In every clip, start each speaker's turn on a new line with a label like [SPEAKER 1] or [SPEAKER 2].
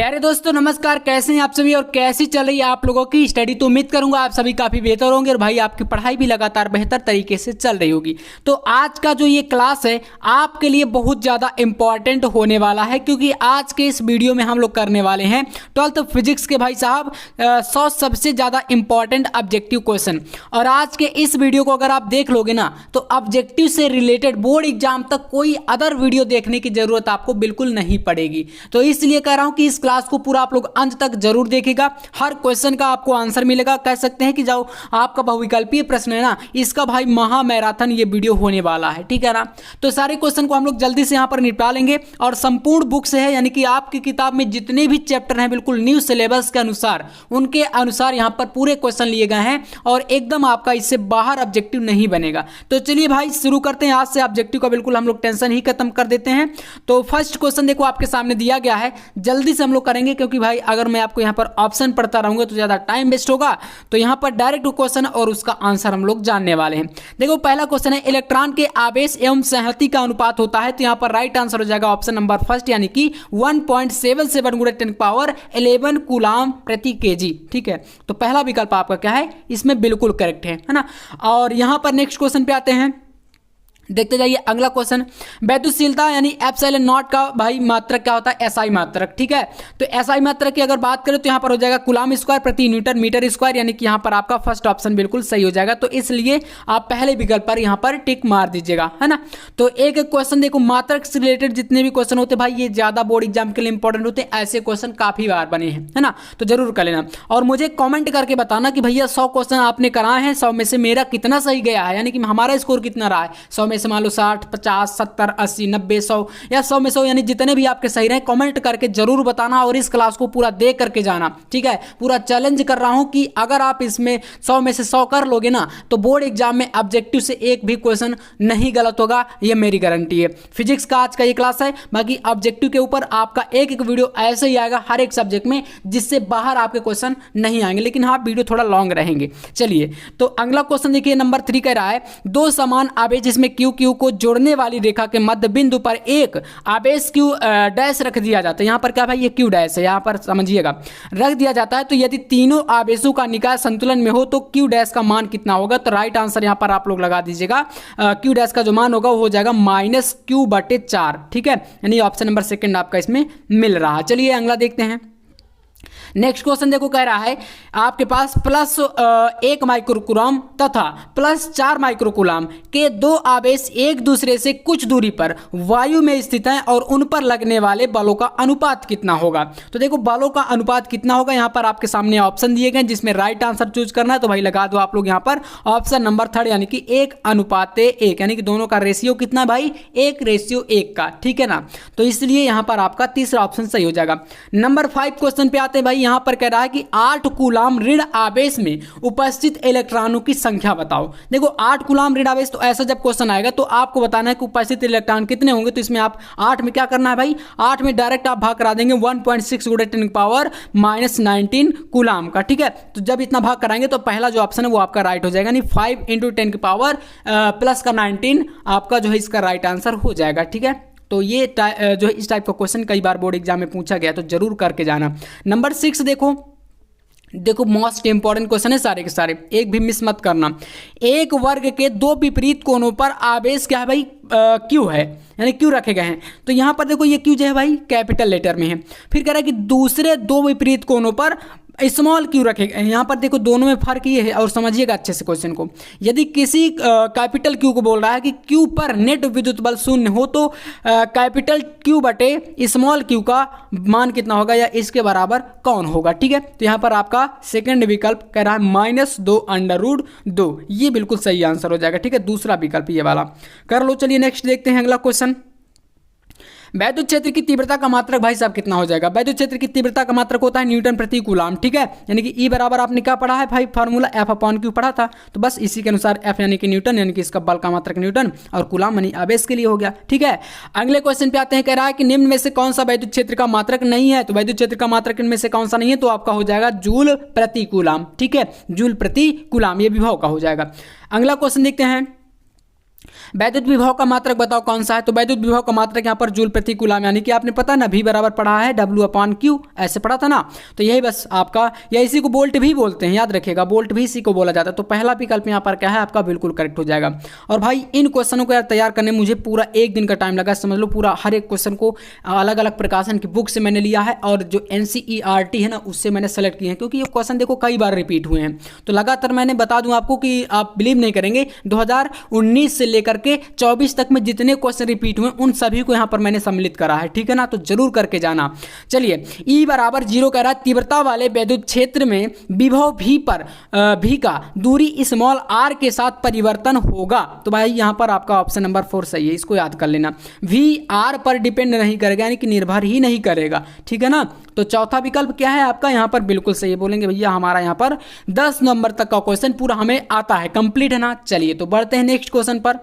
[SPEAKER 1] प्यारे दोस्तों नमस्कार, कैसे हैं आप सभी और कैसी चल रही है आप लोगों की स्टडी। तो उम्मीद करूंगा आप सभी काफ़ी बेहतर होंगे और भाई आपकी पढ़ाई भी लगातार बेहतर तरीके से चल रही होगी। तो आज का जो ये क्लास है आपके लिए बहुत ज़्यादा इंपॉर्टेंट होने वाला है, क्योंकि आज के इस वीडियो में हम लोग करने वाले हैं 12th फिजिक्स के भाई साहब 100 सबसे ज़्यादा इंपॉर्टेंट ऑब्जेक्टिव क्वेश्चन। और आज के इस वीडियो को अगर आप देख लोगे ना तो ऑब्जेक्टिव से रिलेटेड बोर्ड एग्जाम तक कोई अदर वीडियो देखने की जरूरत आपको बिल्कुल नहीं पड़ेगी। तो इसलिए कह रहा हूं कि इस क्लास को पूरा आप लोग अंत तक जरूर देखिएगा, हर क्वेश्चन का आपको आंसर मिलेगा। कह सकते हैं कि जाओ आपका बहुविकल्पीय प्रश्न है ना, इसका भाई महा मैराथन ये वीडियो होने वाला है, ठीक है ना। तो सारे क्वेश्चन को हम लोग जल्दी से यहां पर निपटा लेंगे और संपूर्ण बुक से है, यानी कि आपकी किताब में जितने भी चैप्टर हैं बिल्कुल न्यू सिलेबस के अनुसार उनके अनुसार यहां पर पूरे क्वेश्चन लिए गए हैं और एकदम आपका इससे बाहर ऑब्जेक्टिव नहीं बनेगा। तो चलिए भाई शुरू करते हैं। आज से ऑब्जेक्टिव का बिल्कुल हम लोग टेंशन ही खत्म कर देते हैं। तो फर्स्ट क्वेश्चन देखो आपके सामने दिया गया है, जल्दी से हम लोग करेंगे क्योंकि भाई अगर मैं आपको यहाँ पर ऑप्शन पढ़ता रहूंगा तो ज़्यादा टाइम वेस्ट होगा। तो यहाँ पर डायरेक्ट क्वेश्चन और उसका आंसर हम लोग जानने वाले हैं। देखो पहला क्वेश्चन है, इलेक्ट्रॉन के आवेश एवं संहति का अनुपात होता है। तो यहाँ पर राइट आंसर हो जाएगा ऑप्शन नंबर फर्स्ट, यानी कि 1.77 × 10⁻11 कूलाम प्रति केजी। ठीक है, तो पहला विकल्प आपका क्या है, इसमें बिल्कुल करेक्ट है ना। और यहाँ पर नेक्स्ट क्वेश्चन पे आते हैं, देखते जाइए अगला क्वेश्चन। वैद्युतशीलता यानी एप्सिलॉन नॉट का भाई मात्रक क्या होता है, एसआई मात्रक। ठीक है, तो एसआई मात्रक की अगर बात करें तो यहाँ पर हो जाएगा कूलाम स्क्वायर प्रति न्यूटन मीटर स्क्वायर, यानी कि यहाँ पर आपका फर्स्ट ऑप्शन बिल्कुल सही हो जाएगा। तो इसलिए आप पहले विकल्प पर यहाँ पर टिक मार दीजिएगा, है ना। तो एक क्वेश्चन देखो, मात्रक से रिलेटेड जितने भी क्वेश्चन होते हैं भाई ये ज्यादा बोर्ड एग्जाम के लिए इंपॉर्टेंट होते हैं, ऐसे क्वेश्चन काफी बार बने हैं, है ना। तो जरूर कर लेना और मुझे कॉमेंट करके बताना कि भैया 100 क्वेश्चन आपने कराए हैं, 100 में से मेरा कितना सही गया है, यानी कि हमारा स्कोर कितना रहा है। 100 में से मान लो 60, 50, 70, 80, 90, 100 या 100 में 100, यानी जितने भी आपके सही रहे कमेंट करके जरूर बताना और इस क्लास को पूरा देख करके जाना। ठीक है, पूरा चैलेंज कर रहा हूं कि अगर आप इसमें 100 में से 100 कर लोगे ना तो बोर्ड एग्जाम में ऑब्जेक्टिव से एक भी क्वेश्चन नहीं गलत होगा, ये मेरी गारंटी है। फिजिक्स का आज का ये क्लास है, बाकी ऑब्जेक्टिव के ऊपर आपका एक एक वीडियो ऐसे ही आएगा हर एक सब्जेक्ट में जिससे बाहर आपके क्वेश्चन नहीं आएंगे, लेकिन हाँ वीडियो थोड़ा लॉन्ग रहेंगे। चलिए तो अगला क्वेश्चन देखिए, नंबर 3 कह रहा है, दो समान आवेश जिसमें क्यू क्यू को जोड़ने वाली रेखा के मध्य बिंदु पर एक आवेश क्यू डैश रख दिया जाता है। यहां पर क्या भाई, ये क्यू डैश है, यहां पर समझिएगा रख दिया जाता है। तो यदि तीनों आवेशों का निकाय संतुलन में हो तो क्यू डैश का मान कितना होगा। तो राइट आंसर यहां पर आप लोग लगा दीजिएगा, क्यू डैश का जो मान होगा वो हो जाएगा -q/4। ठीक है, यानी ऑप्शन नंबर सेकंड आपका इसमें मिल रहा है। चलिए अगला देखते हैं। नेक्स्ट क्वेश्चन देखो, कह रहा है आपके पास +1 माइक्रोकूलम तथा +4 माइक्रोकूलम के दो आवेश एक दूसरे से कुछ दूरी पर वायु में स्थित हैं और उन पर लगने वाले बलों का अनुपात कितना होगा। तो देखो बलों का अनुपात कितना होगा, यहाँ पर आपके सामने ऑप्शन दिए गए जिसमें राइट आंसर चूज करना है। तो भाई लगा दो आप लोग यहाँ पर ऑप्शन नंबर थर्ड, यानी कि 1:1, यानी कि दोनों का रेशियो कितना भाई, 1:1 का। ठीक है ना, तो इसलिए यहाँ पर आपका तीसरा ऑप्शन सही हो जाएगा। नंबर 5 क्वेश्चन पे आते हैं भाई, यहां पर कह रहा है कि 8 कूलाम ऋण आवेश में उपस्थित इलेक्ट्रॉनों की संख्या बताओ। देखो 8 कूलाम ऋण आवेश, तो ऐसा जब क्वेश्चन आएगा तो आपको बताना है कि उपस्थित इलेक्ट्रॉन कितने होंगे। तो इसमें आप 8 में क्या करना है भाई, 8 में डायरेक्ट आप भाग करा देंगे 1.6 × 10⁻19 कूलाम का। ठीक है, तो जब इतना भाग कराएंगे तो पहला जो ऑप्शन है वो आपका राइट हो जाएगा, यानी 5 × 10⁻+19 आपका जो है इसका राइट आंसर हो जाएगा। ठीक है, तो ये जो इस टाइप का क्वेश्चन कई बार बोर्ड एग्जाम में पूछा गया, तो जरूर करके जाना। नंबर 6 देखो मोस्ट इंपॉर्टेंट क्वेश्चन है सारे के सारे, एक भी मिस मत करना। एक वर्ग के दो विपरीत कोनों पर आवेश क्या है भाई, क्यू है, यानी क्यू रखे गए हैं। तो यहां पर देखो ये क्यू जो है भाई कैपिटल लेटर में है। फिर कह रहा है कि दूसरे दो विपरीत कोनों पर स्मॉल क्यू रखेगा। यहाँ पर देखो दोनों में फर्क ये है, और समझिएगा अच्छे से क्वेश्चन को। यदि किसी कैपिटल क्यू को बोल रहा है कि क्यू पर नेट विद्युत बल 0 हो तो कैपिटल क्यू बटे स्मॉल क्यू का मान कितना होगा या इसके बराबर कौन होगा। ठीक है, तो यहाँ पर आपका सेकंड विकल्प कह रहा है -2/√2, ये बिल्कुल सही आंसर हो जाएगा। ठीक है, दूसरा विकल्प ये वाला कर लो। चलिए नेक्स्ट देखते हैं अगला क्वेश्चन। वैद्युत क्षेत्र की तीव्रता का मात्रक भाई साहब कितना हो जाएगा। वैद्युत क्षेत्र की तीव्रता का मात्रक होता है न्यूटन प्रति कूलाम। ठीक है, यानी कि E बराबर आपने क्या पढ़ा है भाई, फार्मूला F/Q पढ़ा था। तो बस इसी के अनुसार F यानी कि न्यूटन, यानी कि इसका बल का मात्रक न्यूटन और कूलाम यानी आवेश के लिए हो गया। ठीक है, अगले क्वेश्चन पे आते हैं। कह रहा है कि निम्न में से कौन सा वैद्युत क्षेत्र का मात्रक नहीं है। तो वैद्युत क्षेत्र का मात्रक इनमें से कौन सा नहीं है, तो आपका हो जाएगा जूल प्रति कूलाम। ठीक है, जूल प्रति कूलाम, ये विभव का हो जाएगा। अगला क्वेश्चन देखते हैं। वैद्युत विभव का मात्रक बताओ कौन सा है, तो वैद्युत विभव का मात्रक यहाँ पर जूल प्रति कूलाम, यानी कि आपने पता ना V बराबर पढ़ा है W/Q, ऐसे पढ़ा था ना। तो यही बस आपका, या इसी को वोल्ट भी बोलते हैं, याद रखिएगा, वोल्ट भी इसी को बोला जाता है। तो पहला विकल्प यहाँ पर क्या है आपका, बिल्कुल करेक्ट हो जाएगा। और भाई इन क्वेश्चनों को यार तैयार करने मुझे पूरा 1 दिन का टाइम लगा, समझ लो पूरा हर एक क्वेश्चन को अलग अलग प्रकाशन की बुक से मैंने लिया है और जो NCERT है ना उससे मैंने सेलेक्ट किए हैं, क्योंकि ये क्वेश्चन देखो कई बार रिपीट हुए हैं। तो लगातार मैंने बता दूं आपको कि आप बिलीव नहीं करेंगे, 2019 से लेकर के 24 तक में जितने क्वेश्चन रिपीट हुए उन सभी को यहां पर मैंने सम्मिलित करा है, ठीक है ना, तो जरूर करके जाना। चलिए E बराबर 0 कह रहा है, तीव्रता वाले वैद्युत क्षेत्र में विभव V पर V का दूरी स्मॉल r के साथ परिवर्तन होगा। तो भाई यहां पर आपका ऑप्शन नंबर 4 सही है, इसको याद कर लेना। V r पर डिपेंड नहीं करेगा, यानी कि निर्भर ही नहीं करेगा, ठीक है ना। तो चौथा विकल्प क्या है आपका, यहां पर बिल्कुल सही है। बोलेंगे भैया हमारा यहां पर 10 नंबर तक का क्वेश्चन पूरा हमें आता है, कंप्लीट है ना। चलिए तो बढ़ते हैं नेक्स्ट क्वेश्चन पर,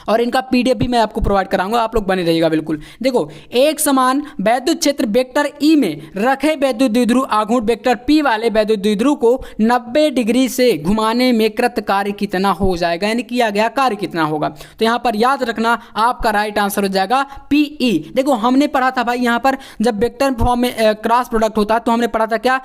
[SPEAKER 1] और इनका PDF भी मैं आपको प्रोवाइड कराऊंगा, आप लोग बने रहिएगा बिल्कुल। देखो, एक समान वैद्युत क्षेत्र वेक्टर E में रखे वैद्युत द्विध्रुव आघूर्ण वेक्टर P वाले वैद्युत द्विध्रुव को 90 डिग्री से घुमाने में कृत कार्य कितना हो जाएगा, यानी किया गया कार्य कितना होगा। तो यहाँ पर याद रखना आपका राइट आंसर हो जाएगा PE। देखो हमने पढ़ा था भाई, यहाँ पर जब वेक्टर फॉर्म में क्रॉस प्रोडक्ट होता है तो हमने पढ़ा था क्या,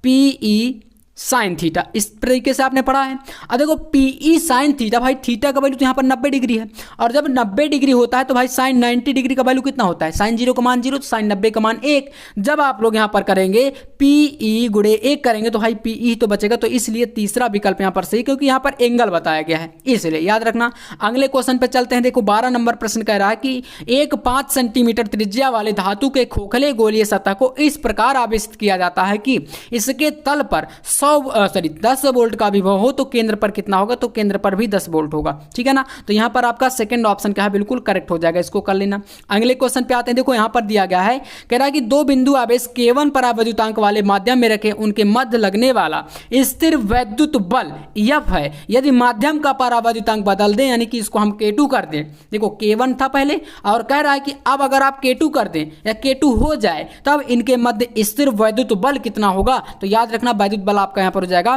[SPEAKER 1] PE साइन थीटा, इस तरीके से आपने पढ़ा है। अब देखो PE साइन थीटा, भाई थीटा का वैल्यू तो यहाँ पर 90 डिग्री है, और जब 90 डिग्री होता है तो भाई साइन 90 डिग्री का वैल्यू कितना होता है, साइन 0 का मान 0 तो साइन 90 का मान 1। जब आप लोग यहाँ पर करेंगे PE गुणे 1 करेंगे तो भाई PE तो बचेगा, तो इसलिए तीसरा विकल्प यहाँ पर सही, क्योंकि यहाँ पर एंगल बताया गया है, इसलिए याद रखना। अगले क्वेश्चन पर चलते हैं। देखो 12 नंबर प्रश्न कह रहा है कि एक 5 सेंटीमीटर त्रिज्या वाले धातु के खोखले गोलीय सतह को इस प्रकार आवेशित किया जाता है कि इसके तल पर 10 वोल्ट का विभव हो तो केंद्र पर कितना होगा, तो केंद्र पर भी 10 वोल्ट होगा, ठीक है ना। तो यहां पर आपका सेकंड ऑप्शन क्या है, बिल्कुल करेक्ट हो जाएगा, इसको कर लेना। अगले क्वेश्चन पे आते हैं। देखो यहां पर दिया गया है, कह रहा है कि 2 बिंदु आवेश K1 परावैद्युतांक वाले माध्यम में रखे, उनके मध्य लगने वाला स्थिर वैद्युत बल F है। यदि माध्यम का परावैद्युतांक बदल दें, यानी कि इसको हम K2 कर दें, देखो K1 था पहले, और कह रहा है कि अब अगर आप K2 कर दें या K2 हो जाए तब इनके मध्य स्थिर वैद्युत बल कितना होगा। तो याद रखना वैद्युत बल आपका यहाँ पर हो जाएगा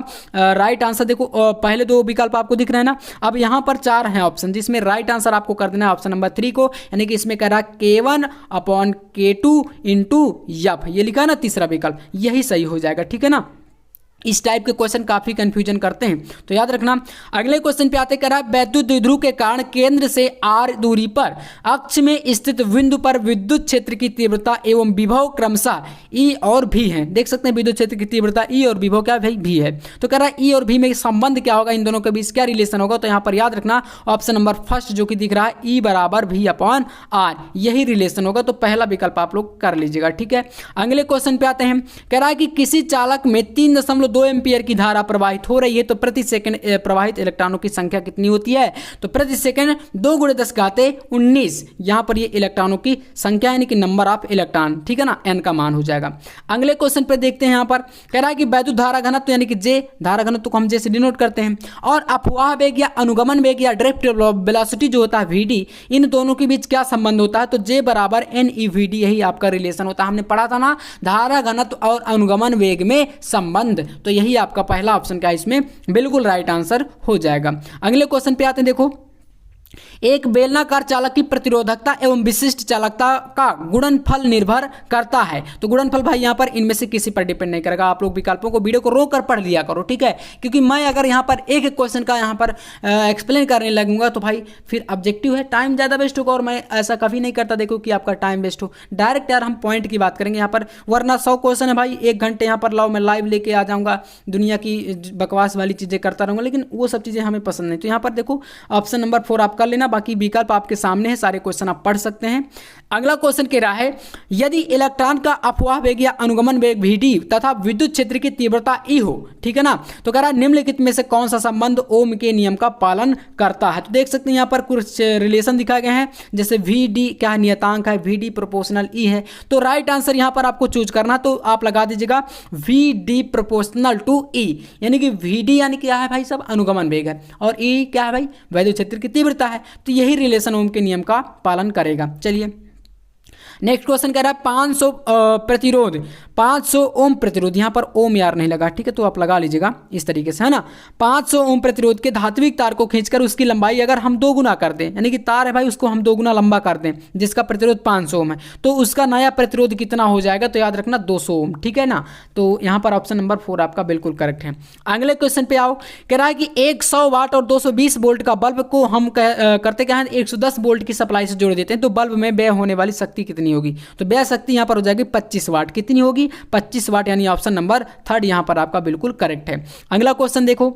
[SPEAKER 1] राइट आंसर। देखो पहले 2 विकल्प आपको दिख रहे हैं ना, अब यहाँ पर 4 हैं ऑप्शन, जिसमें राइट आंसर आपको कर देना है ऑप्शन नंबर 3 को, यानी कि इसमें कह रहा है K1/K2 इंटू F, ये लिखा है ना तीसरा विकल्प, यही सही हो जाएगा, ठीक है ना। इस टाइप के क्वेश्चन काफी कंफ्यूजन करते हैं, तो याद रखना। अगले क्वेश्चन पे आते कर रहा है, वैद्युत द्विध्रुव के कारण केंद्र से r दूरी पर अक्ष में स्थित बिंदु पर विद्युत क्षेत्र की तीव्रता एवं विभव क्रमशः E और V है। देख सकते हैं विद्युत क्षेत्र की तीव्रता E और विभव क्या भाई V है। तो कह रहा है E और V में संबंध क्या होगा, इन दोनों के बीच क्या रिलेशन होगा। तो यहाँ पर याद रखना ऑप्शन नंबर फर्स्ट जो कि दिख रहा है E बराबर V/R, यही रिलेशन होगा। तो पहला विकल्प आप लोग कर लीजिएगा, ठीक है। अगले क्वेश्चन पे आते हैं। कह रहा है कि किसी चालक में 3.2 एम्पियर की धारा प्रवाहित हो रही है, तो प्रति सेकंड प्रवाहित इलेक्ट्रॉनों की संख्या कितनी होती है, तो प्रति सेकंड 2 × 10⁻19, यहां पर ये इलेक्ट्रॉनों की संख्या यानी कि नंबर ऑफ इलेक्ट्रॉन, ठीक है ना, n का मान हो जाएगा। अगले क्वेश्चन पे देखते हैं। यहां पर कह रहा है कि वैद्युत धारा घनत्व यानी कि J, धारा घनत्व को हम J से डिनोट करते हैं, और अपवाह वेग या अनुगमन वेग या ड्रिफ्ट वेलोसिटी जो होता है VD, इन दोनों के बीच क्या संबंध होता है, तो J बराबर NeVD, यही आपका रिलेशन होता है। हमने पढ़ा था ना धारा घनत्व और अनुगमन वेग में संबंध, तो यही आपका पहला ऑप्शन का इसमें बिल्कुल राइट आंसर हो जाएगा। अगले क्वेश्चन पे आते हैं। देखो एक बेलनाकार चालक की प्रतिरोधकता एवं विशिष्ट चालकता का गुणनफल निर्भर करता है। तो गुणनफल भाई यहाँ पर इनमें से किसी पर डिपेंड नहीं करेगा। आप लोग विकल्पों को वीडियो को रोक कर पढ़ लिया करो, ठीक है, क्योंकि मैं अगर यहाँ पर एक एक क्वेश्चन का यहाँ पर एक्सप्लेन करने लगूंगा तो भाई फिर ऑब्जेक्टिव है, टाइम ज़्यादा वेस्ट होगा, और मैं ऐसा कभी नहीं करता देखो कि आपका टाइम वेस्ट हो। डायरेक्ट यार हम पॉइंट की बात करेंगे यहाँ पर, वरना 100 क्वेश्चन है भाई, 1 घंटे यहाँ पर लाओ मैं लाइव लेके आ जाऊँगा, दुनिया की बकवास वाली चीज़ें करता रहूँगा, लेकिन वो सब चीज़ें हमें पसंद नहीं। तो यहाँ पर देखो ऑप्शन नंबर 4 आप कर लेना, बाकी विकल्प आपके सामने है, सारे क्वेश्चन आप पढ़ सकते हैं। अगला क्वेश्चन कह रहा है यदि इलेक्ट्रॉन का अपवाह वेग या अनुगमन वेग Vd तथा विद्युत क्षेत्र की तीव्रता E हो, ठीक है ना, तो कह रहा है निम्नलिखित में से कौन सा संबंध ओम के नियम का पालन करता है। तो देख सकते हैं यहाँ पर कुछ रिलेशन दिखाए गए हैं, जैसे Vd क्या है, नियतांक है, Vd प्रोपोर्शनल E है। तो राइट आंसर यहाँ पर आपको चूज करना, तो आप लगा दीजिएगा Vd प्रोपोर्शनल टू E, यानी कि Vd यानी क्या है भाई सब अनुगमन वेग है, और E क्या है भाई विद्युत क्षेत्र की तीव्रता है। तो यही रिलेशन ओम के नियम का पालन करेगा। चलिए नेक्स्ट क्वेश्चन कह रहा है 500 प्रतिरोध, 500 ओम प्रतिरोध, यहाँ पर ओम यार नहीं लगा, ठीक है, तो आप लगा लीजिएगा इस तरीके से, है ना। 500 ओम प्रतिरोध के धात्विक तार को खींचकर उसकी लंबाई अगर हम 2 गुना कर दें, यानी कि तार है भाई उसको हम 2 गुना लंबा कर दें, जिसका प्रतिरोध 500 ओम है, तो उसका नया प्रतिरोध कितना हो जाएगा, तो याद रखना 200 ओम, ठीक है ना। तो यहाँ पर ऑप्शन नंबर 4 आपका बिल्कुल करेक्ट है। अगले क्वेश्चन पे आओ, कह रहा है कि 100 वाट और 220 वोल्ट का बल्ब को हम करते क्या है, 110 वोल्ट की सप्लाई से जोड़ देते हैं, तो बल्ब में व्यय होने वाली शक्ति कितनी होगी, तो व्यय शक्ति यहाँ पर हो जाएगी 25 वाट। कितनी होगी, 25 वाट, यानी ऑप्शन नंबर 3 यहाँ पर आपका बिल्कुल करेक्ट है। अगला क्वेश्चन देखो,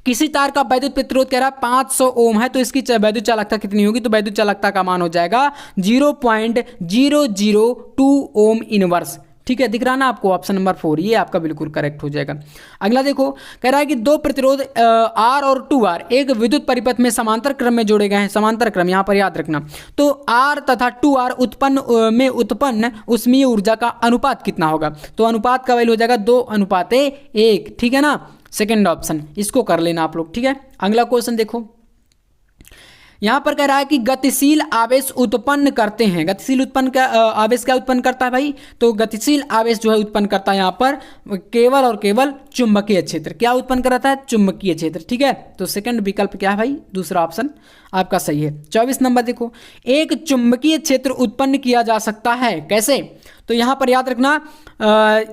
[SPEAKER 1] किसी तार का वैद्युत प्रतिरोध कह रहा है 500 ओम है, तो इसकी वैद्युत चालकता कितनी होगी, तो वैद्युत चालकता का मान हो जाएगा 0.002 ओम इनवर्स, ठीक है, दिख रहा ना आपको, ऑप्शन नंबर 4 ये आपका बिल्कुल करेक्ट हो जाएगा। अगला देखो, कह रहा है कि 2 प्रतिरोध R और 2R एक विद्युत परिपथ में समांतर क्रम में जोड़े गए हैं, समांतर क्रम यहाँ पर याद रखना, तो R तथा 2R उत्पन्न ऊष्मीय ऊर्जा का अनुपात कितना होगा, तो अनुपात का वैल्यू हो जाएगा 2:1, ठीक है ना, सेकेंड ऑप्शन, इसको कर लेना आप लोग, ठीक है। अगला क्वेश्चन देखो, यहां पर कह रहा है कि गतिशील आवेश उत्पन्न करते हैं, गतिशील आवेश क्या उत्पन्न करता है भाई, तो गतिशील आवेश जो है उत्पन्न करता है यहां पर केवल और केवल चुंबकीय क्षेत्र, क्या उत्पन्न कराता है, चुंबकीय क्षेत्र, ठीक है। तो सेकंड विकल्प क्या है भाई, दूसरा ऑप्शन आपका सही है। 24 नंबर देखो, एक चुंबकीय क्षेत्र उत्पन्न किया जा सकता है कैसे, तो यहाँ पर याद रखना,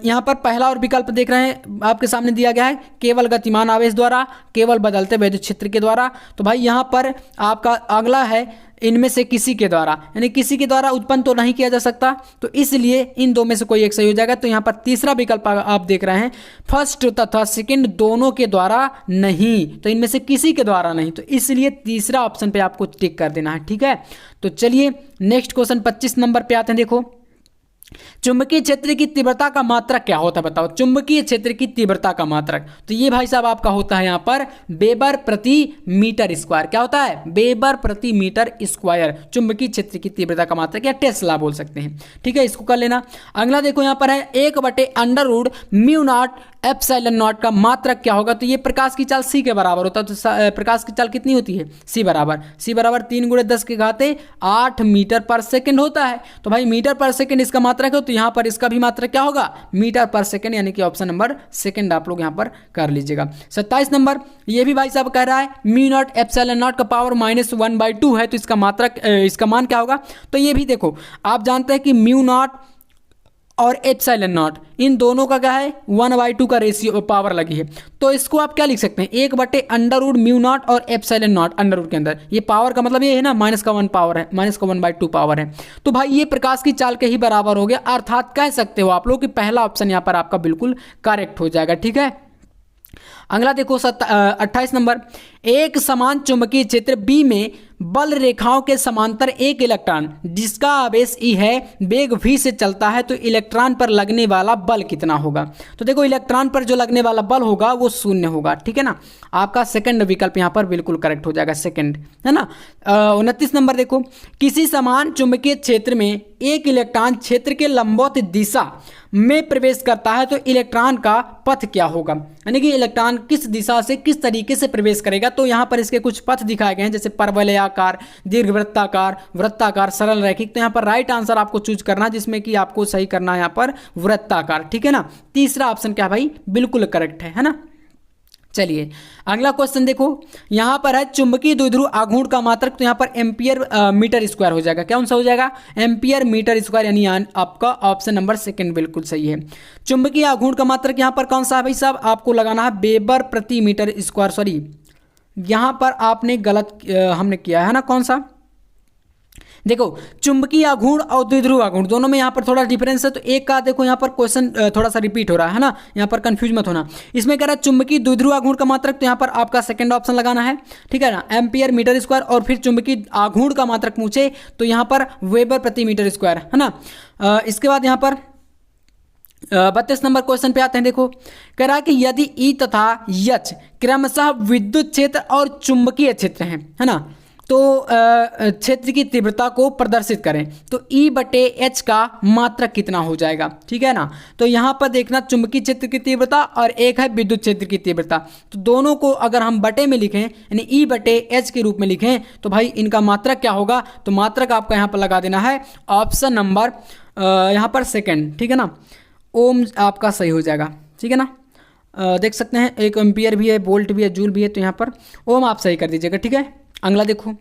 [SPEAKER 1] यहाँ पर पहला और विकल्प देख रहे हैं आपके सामने दिया गया है, केवल गतिमान आवेश द्वारा, केवल बदलते वैद्युत क्षेत्र के द्वारा, तो भाई यहाँ पर आपका अगला है इनमें से किसी के द्वारा, यानी किसी के द्वारा उत्पन्न तो नहीं किया जा सकता, तो इसलिए इन दो में से कोई एक सही हो जाएगा। तो यहाँ पर तीसरा विकल्प आप देख रहे हैं, फर्स्ट तथा सेकंड दोनों के द्वारा नहीं, तो इनमें से किसी के द्वारा नहीं, तो इसलिए तीसरा ऑप्शन पे आपको टिक कर देना है, ठीक है। तो चलिए नेक्स्ट क्वेश्चन 25 नंबर पे आते हैं। देखो, चुंबकीय क्षेत्र की तीव्रता का मात्रक क्या होता है, बताओ, चुंबकीय क्षेत्र की तीव्रता का मात्रक, तो ये भाई साहब आपका होता है यहाँ पर वेबर प्रति मीटर स्क्वायर, क्या होता है, वेबर प्रति मीटर स्क्वायर, चुंबकीय क्षेत्र की तीव्रता का मात्रक, या टेस्ला बोल सकते हैं, ठीक है, इसको कर लेना। अगला देखो यहाँ पर है 1/√μ0 एप्सिलॉन नॉट का मात्रक क्या होगा, तो ये प्रकाश की चाल c के बराबर होता है, तो प्रकाश की चाल कितनी होती है, c बराबर 3 × 10⁸ मीटर पर सेकंड होता है, तो भाई मीटर पर सेकंड इसका मात्रक है, तो यहाँ पर इसका भी मात्रक क्या होगा, मीटर पर सेकंड, यानी कि ऑप्शन नंबर सेकंड आप लोग यहाँ पर कर लीजिएगा। 27 नंबर, ये भी भाई साहब कह रहा है μ0 एप्सिलॉन नॉट का पावर -1/2 है, तो इसका मात्रक, इसका मान क्या होगा, तो ये भी देखो आप जानते हैं कि μ0 और एप्सिलॉन नॉट इन दोनों का क्या है, 1/2 का रेशियो पावर लगी है, तो इसको आप क्या लिख सकते हैं, 1/√μ0 और एप्सिलॉन नॉट अंडर रूट के अंदर, ये पावर का मतलब ये है ना, -1 पावर है, -1/2 पावर है, तो भाई ये प्रकाश की चाल के ही बराबर हो गया, अर्थात कह सकते हो आप लोग कि पहला ऑप्शन यहाँ पर आपका बिल्कुल करेक्ट हो जाएगा, ठीक है। अगला देखो 28 नंबर, एक समान चुंबकीय क्षेत्र B में बल रेखाओं के समांतर एक इलेक्ट्रॉन जिसका आवेश E है वेग v से चलता है, तो इलेक्ट्रॉन पर लगने वाला बल कितना होगा, तो देखो इलेक्ट्रॉन पर जो लगने वाला बल होगा वो 0 होगा, ठीक है ना, आपका सेकंड विकल्प यहाँ पर बिल्कुल करेक्ट हो जाएगा, सेकंड, है ना। 29 नंबर देखो, किसी समान चुंबकीय क्षेत्र में एक इलेक्ट्रॉन क्षेत्र के लंबवत दिशा में प्रवेश करता है, तो इलेक्ट्रॉन का पथ क्या होगा, यानी कि इलेक्ट्रॉन किस दिशा से किस तरीके से प्रवेश करेगा, तो यहाँ पर इसके कुछ पथ दिखाए गए हैं, जैसे परवलयाकार, दीर्घवृत्ताकार, वृत्ताकार, सरल रैखिक, तो यहाँ पर राइट आंसर आपको चूज करना है, जिसमें कि आपको सही करना है यहाँ पर वृत्ताकार, ठीक है ना। तीसरा ऑप्शन क्या भाई, बिल्कुल करेक्ट है ना। चलिए अगला क्वेश्चन देखो, यहाँ पर है चुंबकीय द्विध्रुव आघूर्ण का मात्रक, तो यहाँ पर एम्पियर मीटर स्क्वायर हो जाएगा, कौन सा हो जाएगा, एम्पियर मीटर स्क्वायर, यानी आपका ऑप्शन नंबर सेकंड बिल्कुल सही है। चुंबकीय आघूर्ण का मात्रक यहाँ पर कौन सा है भाई साहब, आपको लगाना है वेबर प्रति मीटर स्क्वायर, सॉरी यहाँ पर आपने गलत हमने किया है ना, कौन सा, देखो चुंबकीय आघूर्ण और द्विध्रुव आघूर्ण दोनों में यहाँ पर थोड़ा डिफरेंस है, तो एक का देखो यहाँ पर क्वेश्चन थोड़ा सा रिपीट हो रहा है ना, यहाँ पर कंफ्यूज मत होना। इसमें कह रहा है चुंबकीय द्विध्रुव आघूर्ण का मात्रक, तो यहाँ पर आपका सेकंड ऑप्शन लगाना है, ठीक है ना, एम्पियर मीटर स्क्वायर, और फिर चुंबकीय आघूर्ण का मात्रक पूछे तो यहाँ पर वेबर प्रति मीटर स्क्वायर, है ना। इसके बाद यहाँ पर 32 नंबर क्वेश्चन पे आते हैं। देखो कह रहा है कि यदि ई तथा एच क्रमशः विद्युत क्षेत्र और चुंबकीय क्षेत्र हैं, है ना, तो क्षेत्र की तीव्रता को प्रदर्शित करें तो E/H का मात्रक कितना हो जाएगा, ठीक है ना। तो यहाँ पर देखना चुंबकीय क्षेत्र की तीव्रता और एक है विद्युत क्षेत्र की तीव्रता, तो दोनों को अगर हम बटे में लिखें यानी E/H के रूप में लिखें तो भाई इनका मात्रक क्या होगा, तो मात्रक आपका यहाँ पर लगा देना है ऑप्शन नंबर यहाँ पर सेकेंड, ठीक है ना। ओम आपका सही हो जाएगा, ठीक है ना। देख सकते हैं एक एम्पियर भी है, वोल्ट भी है, जूल भी है, तो यहाँ पर ओम आप सही कर दीजिएगा, ठीक है। अगला देखो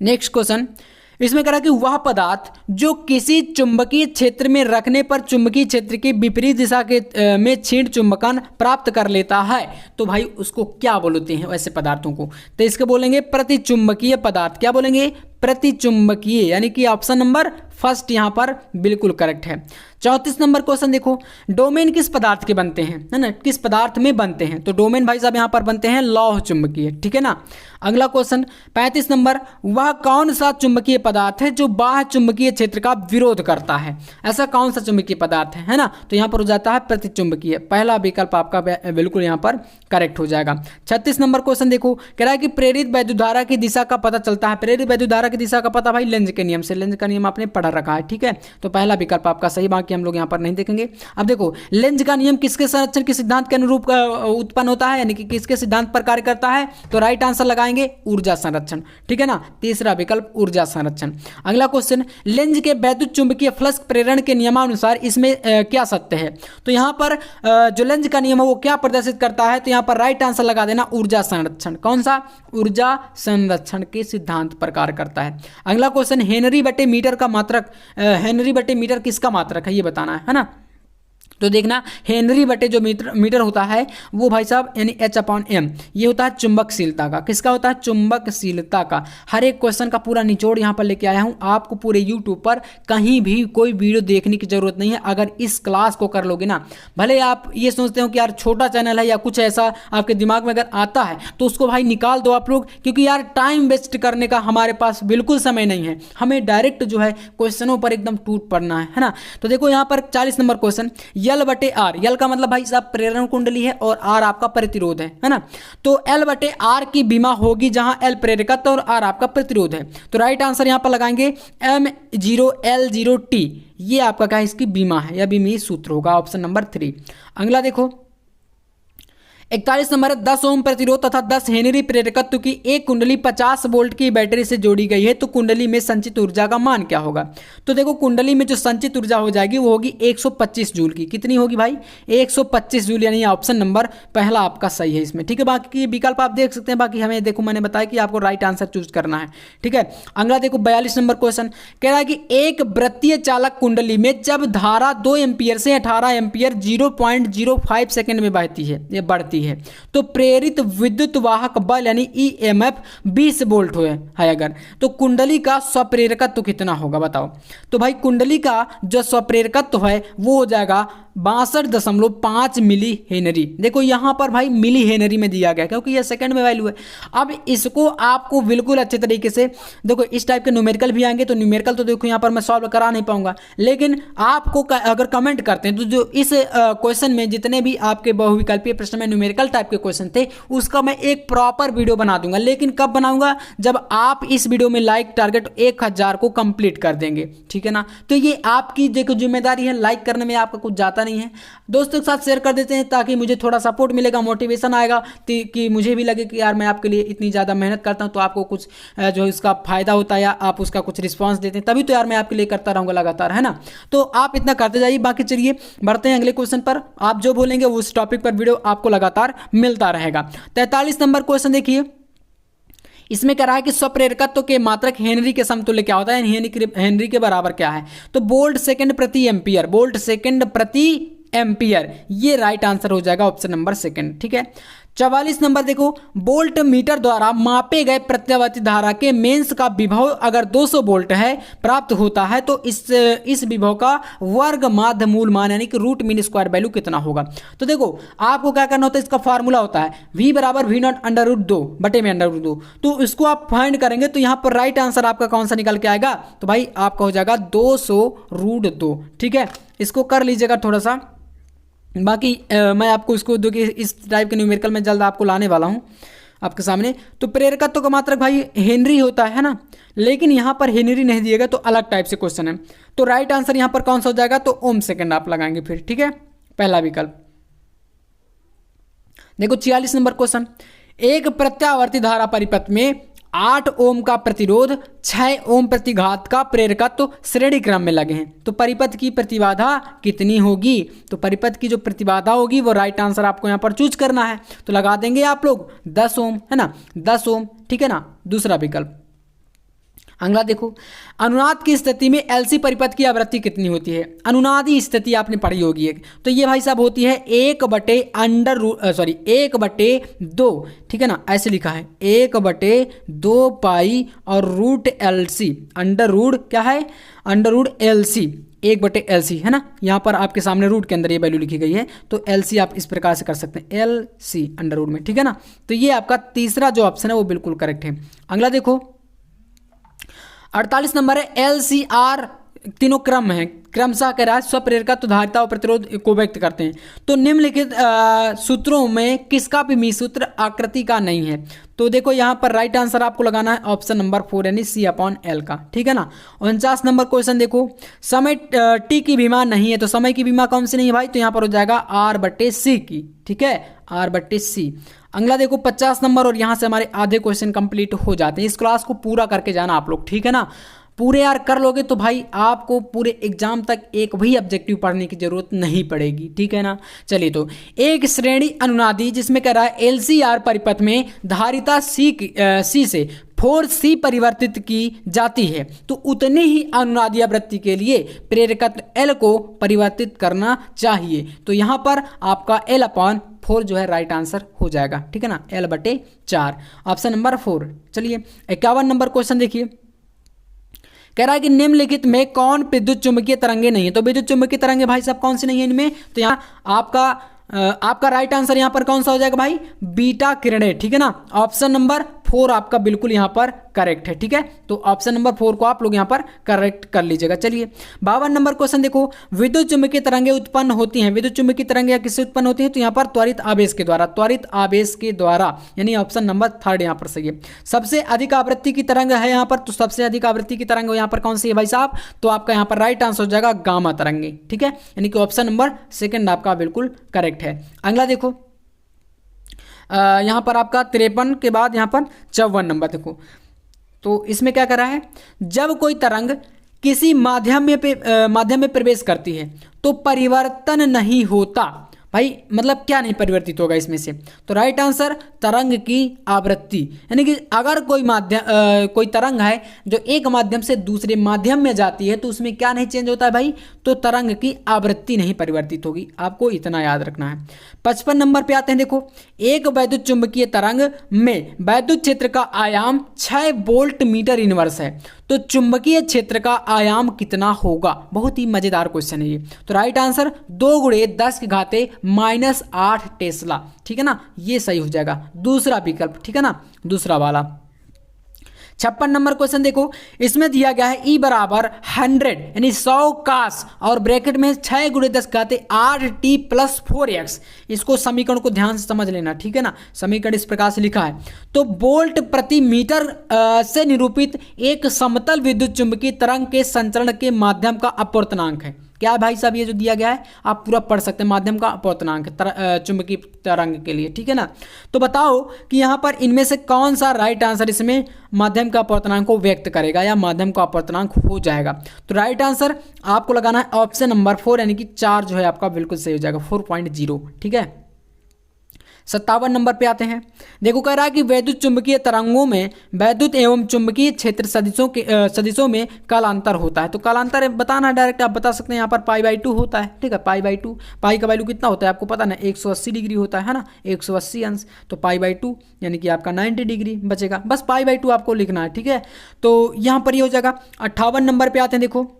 [SPEAKER 1] नेक्स्ट क्वेश्चन, इसमें कह रहा है कि वह पदार्थ जो किसी चुंबकीय क्षेत्र में रखने पर चुंबकीय क्षेत्र की विपरीत दिशा के में क्षीण चुंबकन प्राप्त कर लेता है, तो भाई उसको क्या बोलते हैं वैसे पदार्थों को, तो इसके बोलेंगे प्रतिचुंबकीय पदार्थ। क्या बोलेंगे, प्रतिचुंबकीय, यानी कि ऑप्शन नंबर फर्स्ट यहाँ पर बिल्कुल करेक्ट है। 34 नंबर क्वेश्चन देखो, डोमेन किस पदार्थ के बनते हैं, है ना, किस पदार्थ में बनते हैं, तो डोमेन भाई साहब यहाँ पर बनते हैं लौह चुंबकीय, ठीक है ना। अगला क्वेश्चन 35 नंबर, वह कौन सा चुंबकीय पदार्थ है जो बाह्य चुंबकीय क्षेत्र का विरोध करता है, ऐसा कौन सा चुंबकीय पदार्थ है ना, तो यहाँ पर हो जाता है प्रतिचुंबकीय, पहला विकल्प आपका बिल्कुल यहाँ पर करेक्ट हो जाएगा। 36 नंबर क्वेश्चन देखो, कह रहा है कि प्रेरित वैद्युत धारा की दिशा का पता चलता है, प्रेरित वैद्युत धारा की दिशा का पता भाई लेंज के नियम से, लेंज का नियम आपने पढ़ा रखा है, ठीक है, तो पहला विकल्प आपका सही, बाकी हम लोग यहाँ पर नहीं देखेंगे। अब देखो लेंज का नियम किसके संरक्षण के सिद्धांत के अनुरूप उत्पन्न होता है, यानी कि किसके सिद्धांत पर कार्य करता है, तो राइट आंसर लगाएंगे ऊर्जा संरक्षण, ठीक है ना, तीसरा विकल्प ऊर्जा संरक्षण। अगला क्वेश्चन, लेंज के वैद्युत चुंबकीय फ्लक्स प्रेरण के नियमानुसार इसमें क्या सत्य है, तो यहाँ पर जो लेंज का नियम है वो क्या प्रदर्शित करता है, तो यहाँ पर राइट आंसर लगा देना ऊर्जा संरक्षण, कौन सा, ऊर्जा संरक्षण के सिद्धांत पर कार्य करता है। अगला क्वेश्चन, हेनरी बटे मीटर का मात्रक, हेनरी बटे मीटर किसका मात्रक है ये बताना है ना, तो देखना हेनरी बटे जो मीटर होता है वो भाई साहब यानी H/m ये होता है चुंबकशीलता का, किसका होता है, चुंबकशीलता का। हर एक क्वेश्चन का पूरा निचोड़ यहाँ पर लेके आया हूँ, आपको पूरे यूट्यूब पर कहीं भी कोई वीडियो देखने की जरूरत नहीं है। अगर इस क्लास को कर लोगे ना, भले आप ये सोचते हो कि यार छोटा चैनल है या कुछ ऐसा आपके दिमाग में अगर आता है तो उसको भाई निकाल दो आप लोग, क्योंकि यार टाइम वेस्ट करने का हमारे पास बिल्कुल समय नहीं है, हमें डायरेक्ट जो है क्वेश्चनों पर एकदम टूट पड़ना है ना। तो देखो यहाँ पर 40 नंबर क्वेश्चन, L बटे आर, यल का मतलब भाई साहब प्रेरण कुंडली है और आर आपका प्रतिरोध है ना, तो L बटे आर की विमा होगी जहां L प्रेरकत्व और आर आपका प्रतिरोध है, तो राइट आंसर यहां पर लगाएंगे M0L0T, ये आपका क्या है, इसकी बीमा है या बीमी सूत्र होगा, ऑप्शन नंबर 3। अगला देखो 41 नंबर, 10 ओम प्रतिरोध तथा 10 हेनरी प्रेरकत्व की एक कुंडली 50 वोल्ट की बैटरी से जोड़ी गई है, तो कुंडली में संचित ऊर्जा का मान क्या होगा, तो देखो कुंडली में जो संचित ऊर्जा हो जाएगी वो होगी 125 जूल की, कितनी होगी भाई, 125 जूल, यानी ऑप्शन नंबर पहला आपका सही है इसमें, ठीक है। बाकी विकल्प आप देख सकते हैं, बाकी हमें देखो मैंने बताया कि आपको राइट आंसर चूज करना है, ठीक है। अगला देखो 42 नंबर क्वेश्चन, कह रहा है कि एक वृत्तीय चालक कुंडली में जब धारा 2 एम्पियर से 18 एम्पियर 0.05 सेकेंड में बहती है, ये बढ़ती है, तो प्रेरित विद्युत वाहक बल यानी EMF 20 वोल्ट है अगर, तो कुंडली का स्वप्रेरकत्व कितना होगा बताओ, तो भाई कुंडली का जो स्वप्रेरकत्व है वो हो जाएगा 62.5 मिली हेनरी। देखो यहाँ पर भाई मिली हेनरी में दिया गया क्योंकि ये सेकंड में वैल्यू है। अब इसको आपको बिल्कुल अच्छे तरीके से देखो, इस टाइप के न्यूमेरिकल भी आएंगे, तो न्यूमेरिकल तो देखो यहाँ पर मैं सॉल्व करा नहीं पाऊंगा, लेकिन आपको अगर कमेंट करते हैं तो जो इस क्वेश्चन में जितने भी आपके बहुविकल्पीय प्रश्न में न्यूमेरिकल टाइप के क्वेश्चन थे उसका मैं एक प्रॉपर वीडियो बना दूंगा, लेकिन कब बनाऊंगा, जब आप इस वीडियो में लाइक टारगेट 1000 को कंप्लीट कर देंगे, ठीक है ना। तो ये आपकी देखो जिम्मेदारी है, लाइक करने में आपका कुछ जाता नहीं है, दोस्तों के साथ शेयर कर देते हैं ताकि मुझे थोड़ा सपोर्ट मिलेगा, मोटिवेशन आएगा कि मुझे भी लगे कि यार मैं आपके लिए इतनी ज़्यादा मेहनत करता हूं, तो आपको कुछ जो इसका फायदा होता है या आप उसका कुछ रिस्पांस देते हैं, तभी तो यार मैं आपके लिए करता रहूंगा लगातार, है ना। तो आप इतना करते जाइए। बाकी चलिए बढ़ते हैं अगले क्वेश्चन पर, आप जो बोलेंगे उस टॉपिक पर वीडियो आपको लगातार मिलता रहेगा। 43 नंबर क्वेश्चन देखिए, इसमें कह रहा है कि स्वप्रेरकत्व के मात्रक हेनरी के समतुल्य क्या होता है, हेनरी के बराबर क्या है, तो वोल्ट सेकंड प्रति एम्पियर, वोल्ट सेकंड प्रति एम्पियर, ये राइट आंसर हो जाएगा ऑप्शन नंबर सेकंड, ठीक है। 44 नंबर देखो, वोल्ट मीटर द्वारा मापे गए प्रत्यावर्ती धारा के मेंस का विभव अगर 200 वोल्ट है प्राप्त होता है, तो इस विभव का वर्ग माध्य मूल मान यानी कि रूट मीन स्क्वायर वैल्यू कितना होगा। तो देखो आपको क्या करना होता है, इसका फार्मूला होता है V बराबर V0 अंडर रूट 2 बटे में अंडर रूट 2, तो इसको आप फाइंड करेंगे तो यहाँ पर राइट आंसर आपका कौन सा निकल के आएगा, तो भाई आपका हो जाएगा 200 रूट 2, ठीक है। इसको कर लीजिएगा थोड़ा सा, बाकी मैं आपको इसको देखिए इस टाइप के न्यूमेरिकल में जल्द आपको लाने वाला हूँ। आपके सामने। तो प्रेरकत्व का मात्रक भाई हेनरी होता है ना, लेकिन यहाँ पर हेनरी नहीं दिएगा तो अलग टाइप से क्वेश्चन है। तो राइट आंसर यहाँ पर कौन सा हो जाएगा, तो ओम सेकंड आप लगाएंगे फिर, ठीक है, पहला विकल्प। देखो 46 नंबर क्वेश्चन, एक प्रत्यावर्ती धारा परिपथ में 8 ओम का प्रतिरोध 6 ओम प्रतिघात का प्रेरकत्व श्रेणी क्रम में लगे हैं, तो परिपथ की प्रतिबाधा कितनी होगी। तो परिपथ की जो प्रतिबाधा होगी वो राइट आंसर आपको यहाँ पर चूज करना है। तो लगा देंगे आप लोग 10 ओम, है ना, 10 ओम, ठीक है ना, दूसरा विकल्प। अगला देखो, अनुनाद की स्थिति में एलसी परिपथ की आवृत्ति कितनी होती है। अनुनादी स्थिति आपने पढ़ी होगी एक, तो ये भाई साहब होती है 1/2, ठीक है ना, ऐसे लिखा है 1/2 पाई और रूट एलसी, अंडर रूट क्या है, अंडर रूट एलसी, 1/LC है ना, यहाँ पर आपके सामने रूट के अंदर ये वैल्यू लिखी गई है, तो LC आप इस प्रकार से कर सकते हैं, LC अंडर रूट में, ठीक है ना। तो ये आपका तीसरा जो ऑप्शन है वो बिल्कुल करेक्ट है। अगला देखो 48 नंबर है, LCR तीनों क्रम है, क्रमशः कह रहा है स्वप्रेरकत्व धारिता और प्रतिरोध को व्यक्त करते हैं। तो निम्नलिखित सूत्रों में किसका भी मी सूत्र आकृति का नहीं है। तो देखो यहाँ पर राइट आंसर आपको लगाना है ऑप्शन नंबर 4 यानी C/L का, ठीक है ना। 49 नंबर क्वेश्चन देखो, समय T की बीमा नहीं है, तो समय की बीमा कौन सी नहीं है भाई, तो यहाँ पर हो जाएगा R/C की, ठीक है, R/C। अगला देखो 50 नंबर, और यहाँ से हमारे आधे क्वेश्चन कंप्लीट हो जाते हैं। इस क्लास को पूरा करके जाना आप लोग, ठीक है ना, पूरे यार कर लोगे तो भाई आपको पूरे एग्जाम तक एक भी ऑब्जेक्टिव पढ़ने की जरूरत नहीं पड़ेगी, ठीक है ना। चलिए, तो एक श्रेणी अनुनादी जिसमें कह रहा है LCR परिपथ में धारिता C से 4C परिवर्तित की जाती है, तो उतनी ही अनुनादी आवृत्ति के लिए प्रेरकत्व L को परिवर्तित करना चाहिए। तो यहाँ पर आपका L/4 जो है राइट आंसर हो जाएगा, ठीक है ना, L/4, ऑप्शन नंबर 4। चलिए 51 नंबर क्वेश्चन देखिए, कह रहा है कि निम्नलिखित में कौन विद्युत चुंबकीय तरंगे नहीं है। तो विद्युत चुंबकीय तरंगे भाई साहब कौन सी नहीं है इनमें, तो यहाँ आपका राइट आंसर यहाँ पर कौन सा हो जाएगा भाई, बीटा किरणें, ठीक है ना, ऑप्शन नंबर 4 आपका बिल्कुल यहाँ पर करेक्ट है, ठीक है। तो ऑप्शन नंबर 4 को आप लोग यहाँ पर करेक्ट कर लीजिएगा। चलिए 52 नंबर क्वेश्चन देखो, विद्युत चुंबकीय तरंगे उत्पन्न होती हैं, विद्युत चुंबकीय तरंगे किससे उत्पन्न होती हैं, तो यहाँ पर त्वरित आवेश के द्वारा, त्वरित आवेश के द्वारा, यानी ऑप्शन नंबर 3 यहाँ पर सही है। सबसे अधिक आवृत्ति की तरंग है यहाँ पर, तो सबसे अधिक आवृत्ति की तरंग यहाँ पर कौन सी है भाई साहब, तो आपका यहाँ पर राइट आंसर हो जाएगा गामा तरंगे, ठीक है, यानी कि ऑप्शन नंबर 2 आपका बिल्कुल करेक्ट है। अगला देखो यहाँ पर आपका 53 के बाद यहाँ पर 54 नंबर देखो, तो इसमें क्या कर रहा है, जब कोई तरंग किसी माध्यम में प्रवेश करती है तो परिवर्तन नहीं होता। भाई मतलब क्या नहीं परिवर्तित होगा इसमें से, तो राइट आंसर तरंग की आवृत्ति, यानी कि अगर कोई तरंग है जो एक माध्यम से दूसरे माध्यम में जाती है तो उसमें क्या नहीं चेंज होता है भाई, तो तरंग की आवृत्ति नहीं परिवर्तित होगी, आपको इतना याद रखना है। 55 नंबर पे आते हैं, देखो एक वैद्युत चुंबकीय तरंग में वैद्युत क्षेत्र का आयाम 6 वोल्ट मीटर इनवर्स है, तो चुंबकीय क्षेत्र का आयाम कितना होगा। बहुत ही मजेदार क्वेश्चन है ये। तो राइट आंसर 2 × 10⁻⁻8 टेस्ला, ठीक है ना, ये सही हो जाएगा, दूसरा विकल्प, ठीक है ना, दूसरा वाला। 56 नंबर क्वेश्चन देखो, इसमें दिया गया है E = 100 यानी 100 कास और ब्रैकेट में 6 × 10⁸ t + 4x। इसको समीकरण को ध्यान से समझ लेना, ठीक है ना, समीकरण इस प्रकार से लिखा है। तो वोल्ट प्रति मीटर से निरूपित एक समतल विद्युत चुंबकीय तरंग के संचरण के माध्यम का अपवर्तनांक है। क्या है भाई साहब, ये जो दिया गया है आप पूरा पढ़ सकते हैं, माध्यम का अपवर्तनांक चुंबकीय तरंग के लिए, ठीक है ना। तो बताओ कि यहाँ पर इनमें से कौन सा राइट आंसर इसमें माध्यम का अपवर्तनांक को व्यक्त करेगा या माध्यम का अपवर्तनांक हो जाएगा। तो राइट आंसर आपको लगाना है ऑप्शन नंबर 4 यानी कि 4 जो है आपका बिल्कुल सही हो जाएगा, 4.0, ठीक है। 57 नंबर पे आते हैं, देखो कह रहा है कि वैद्युत चुंबकीय तरंगों में वैद्युत एवं चुंबकीय क्षेत्र सदिशों में कालांतर होता है। तो कालांतर बताना डायरेक्ट आप बता सकते हैं, यहाँ पर π/2 होता है, ठीक है, π/2, पाई का वैल्यू कितना होता है आपको पता ना, 180 डिग्री होता है ना, 180 अंश, तो π/2 यानी कि आपका 90 डिग्री बचेगा, बस π/2 आपको लिखना है, ठीक है। तो यहाँ पर ये हो जाएगा। 58 नंबर पे आते हैं, देखो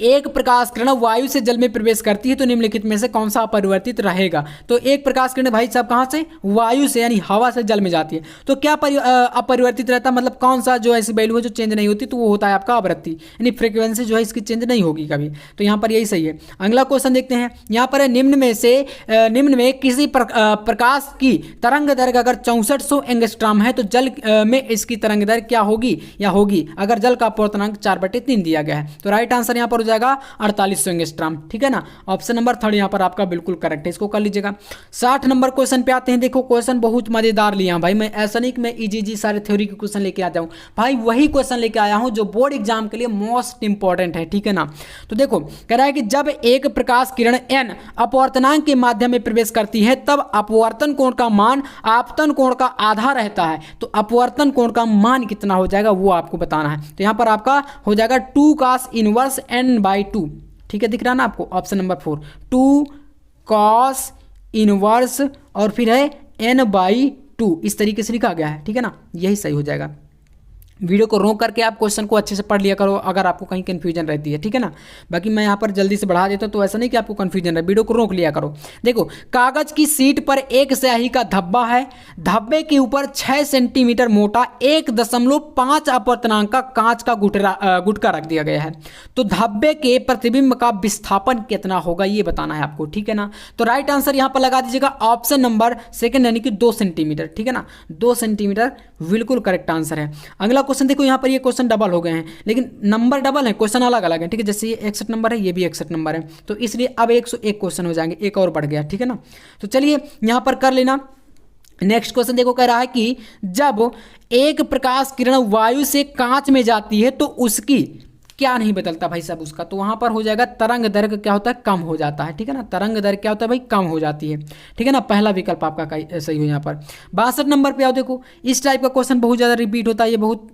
[SPEAKER 1] एक प्रकाश किरण वायु से जल में प्रवेश करती है तो निम्नलिखित में से कौन सा अपरिवर्तित रहेगा। तो एक प्रकाश किरण भाई साहब कहाँ से, वायु से यानी हवा से जल में जाती है, तो क्या अपरिवर्तित रहता है, मतलब कौन सा जो ऐसी वैल्यू है जो चेंज नहीं होती, तो वो होता है आपका आवृत्ति, यानी फ्रीक्वेंसी जो है इसकी चेंज नहीं होगी कभी। तो यहाँ पर यही सही है। अगला क्वेश्चन देखते हैं, यहाँ पर है निम्न में किसी प्रकाश की तरंग दैर्घ्य अगर 6400 एंगस्ट्रॉम है तो जल में इसकी तरंग दैर्घ्य क्या होगी या होगी, अगर जल का अपवर्तनांक 4/3 दिया गया है। तो राइट आंसर यहाँ पर हो जाएगा 4800 एंगस्ट्रॉम, ठीक है ना। ऑप्शन नंबर 3 यहाँ पर आपका बिल्कुल करेक्ट है, इसको कर लीजिएगा। 60 नंबर क्वेश्चन पे आते हैं। देखो क्वेश्चन बहुत मजेदार लिया भाई, मैं ऐसा नहीं कि मैं इजी सारे थ्योरी के क्वेश्चन लेके आ जाऊँ भाई, वही क्वेश्चन लेके आया हूँ जो बोर्ड एग्जाम के लिए मोस्ट इंपॉर्टेंट है, ठीक है ना। तो देखो कह रहा है कि जब एक प्रकाश किरण n अपवर्तनांक के माध्यम में प्रवेश करती है तब अपवर्तन कोण का मान आपतन कोण का आधा रहता है। तो अपवर्तन कोण का मान कितना हो जाएगा वो आपको बताना है। तो यहाँ पर आपका हो जाएगा 2 cos इनवर्स n/2, ठीक है, दिख रहा है ना आपको। ऑप्शन नंबर 4 2 cos इनवर्स और फिर है n/2, इस तरीके से लिखा गया है, ठीक है ना, यही सही हो जाएगा। वीडियो को रोक करके आप क्वेश्चन को अच्छे से पढ़ लिया करो अगर आपको कहीं कन्फ्यूजन रहती है, ठीक है ना। बाकी मैं यहाँ पर जल्दी से बढ़ा देता हूँ, तो ऐसा नहीं कि आपको कन्फ्यूजन रहे, वीडियो को रोक लिया करो। देखो कागज की सीट पर एक स्याही का धब्बा है, धब्बे के ऊपर 6 सेंटीमीटर मोटा 1.5 अपवर्तनांक का कांच का गुटका रख दिया गया है। तो धब्बे के प्रतिबिंब का विस्थापन कितना होगा ये बताना है आपको, ठीक है ना। तो राइट आंसर यहाँ पर लगा दीजिएगा ऑप्शन नंबर 2 यानी कि 2 सेंटीमीटर, ठीक है ना, 2 सेंटीमीटर बिल्कुल करेक्ट आंसर है। अगला क्वेश्चन देखो, यहाँ पर ये क्वेश्चन डबल हो गए हैं लेकिन नंबर डबल है, क्वेश्चन अलग अलग है, ठीक है। जैसे ये 61 नंबर है, ये भी 61 नंबर है, तो इसलिए अब 101 क्वेश्चन हो जाएंगे, एक और बढ़ गया, ठीक है ना। तो चलिए यहाँ पर कर लेना। नेक्स्ट क्वेश्चन देखो, कह रहा है कि जब एक प्रकाश किरण वायु से कांच में जाती है तो उसकी क्या नहीं बदलता भाई साहब उसका, तो वहां पर हो जाएगा तरंग दैर्घ्य क्या होता है, कम हो जाता है, ठीक है ना। तरंग दैर्घ्य क्या होता है भाई, कम हो जाती है, ठीक है ना। पहला विकल्प आपका सही हो यहाँ पर। 62 नंबर पे आओ। देखो इस टाइप का क्वेश्चन बहुत ज्यादा रिपीट होता है, ये बहुत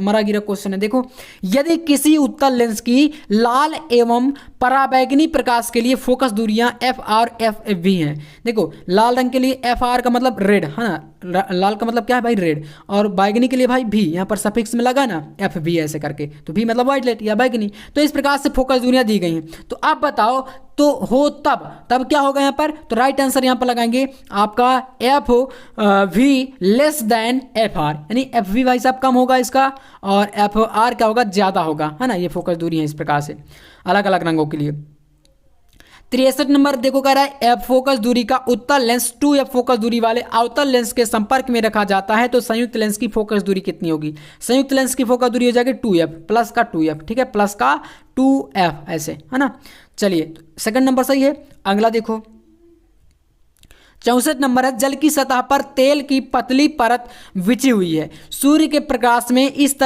[SPEAKER 1] मरा गिरा क्वेश्चन है। देखो यदि किसी उत्तल लेंस की लाल एवं पराबैंगनी प्रकाश के लिए फोकस दूरियां FR FV हैं। देखो लाल रंग के लिए FR का मतलब रेड है ना, लाल का मतलब क्या है भाई, रेड, और बैगनी के लिए भाई भी, यहाँ पर सफिक्स में लगा ना FV ऐसे करके, तो भी मतलब वाइटलेट या बैगनी। तो इस प्रकार से फोकस दूरियां दी गई हैं। तो अब बताओ तो हो तब क्या होगा यहाँ पर, तो राइट आंसर यहाँ पर लगाएंगे आपका FV लेस देन FR, यानी FV भाई साहब कम होगा इसका और FR क्या होगा, ज्यादा होगा, है ना। ये फोकस दूरी है इस प्रकार से अलग अलग रंगों के लिए। 63 नंबर देखो कह रहा है F फोकस दूरी का उत्तल लेंस 2F फोकस दूरी वाले अवतल लेंस के संपर्क में रखा जाता है तो संयुक्त लेंस की फोकस दूरी कितनी होगी। संयुक्त लेंस की फोकस दूरी हो जाएगी 2F प्लस का 2F, ठीक है, प्लस का 2F ऐसे, है ना। चलिए सेकंड नंबर सही है। अगला देखो 64 नंबर है, जल की सतह पर तेल की पतली परत बिछी हुई है, सूर्य के प्रकाश में इस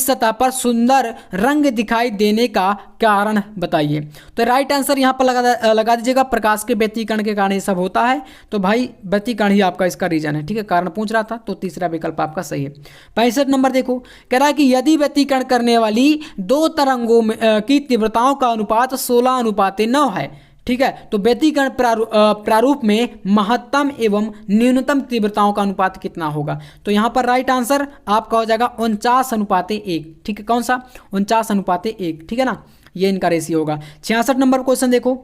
[SPEAKER 1] सतह पर सुंदर रंग दिखाई देने का कारण बताइए। तो राइट आंसर यहाँ पर लगा दीजिएगा प्रकाश के व्यतिकरण के कारण ये सब होता है। तो भाई व्यतिकरण ही आपका इसका रीजन है, ठीक है, कारण पूछ रहा था, तो तीसरा विकल्प आपका सही है। 65 नंबर देखो कह रहा है कि यदि व्यतिकरण करने वाली 2 तरंगों की तीव्रताओं का अनुपात 16:9 है, ठीक है, तो व्यतिकरण प्रारूप में महत्तम एवं न्यूनतम तीव्रताओं का अनुपात कितना होगा। तो यहाँ पर राइट आंसर आपका हो जाएगा 49:1, ठीक है, कौन सा 49:1, ठीक है ना, ये इनका रेशियो होगा। 66 नंबर क्वेश्चन देखो,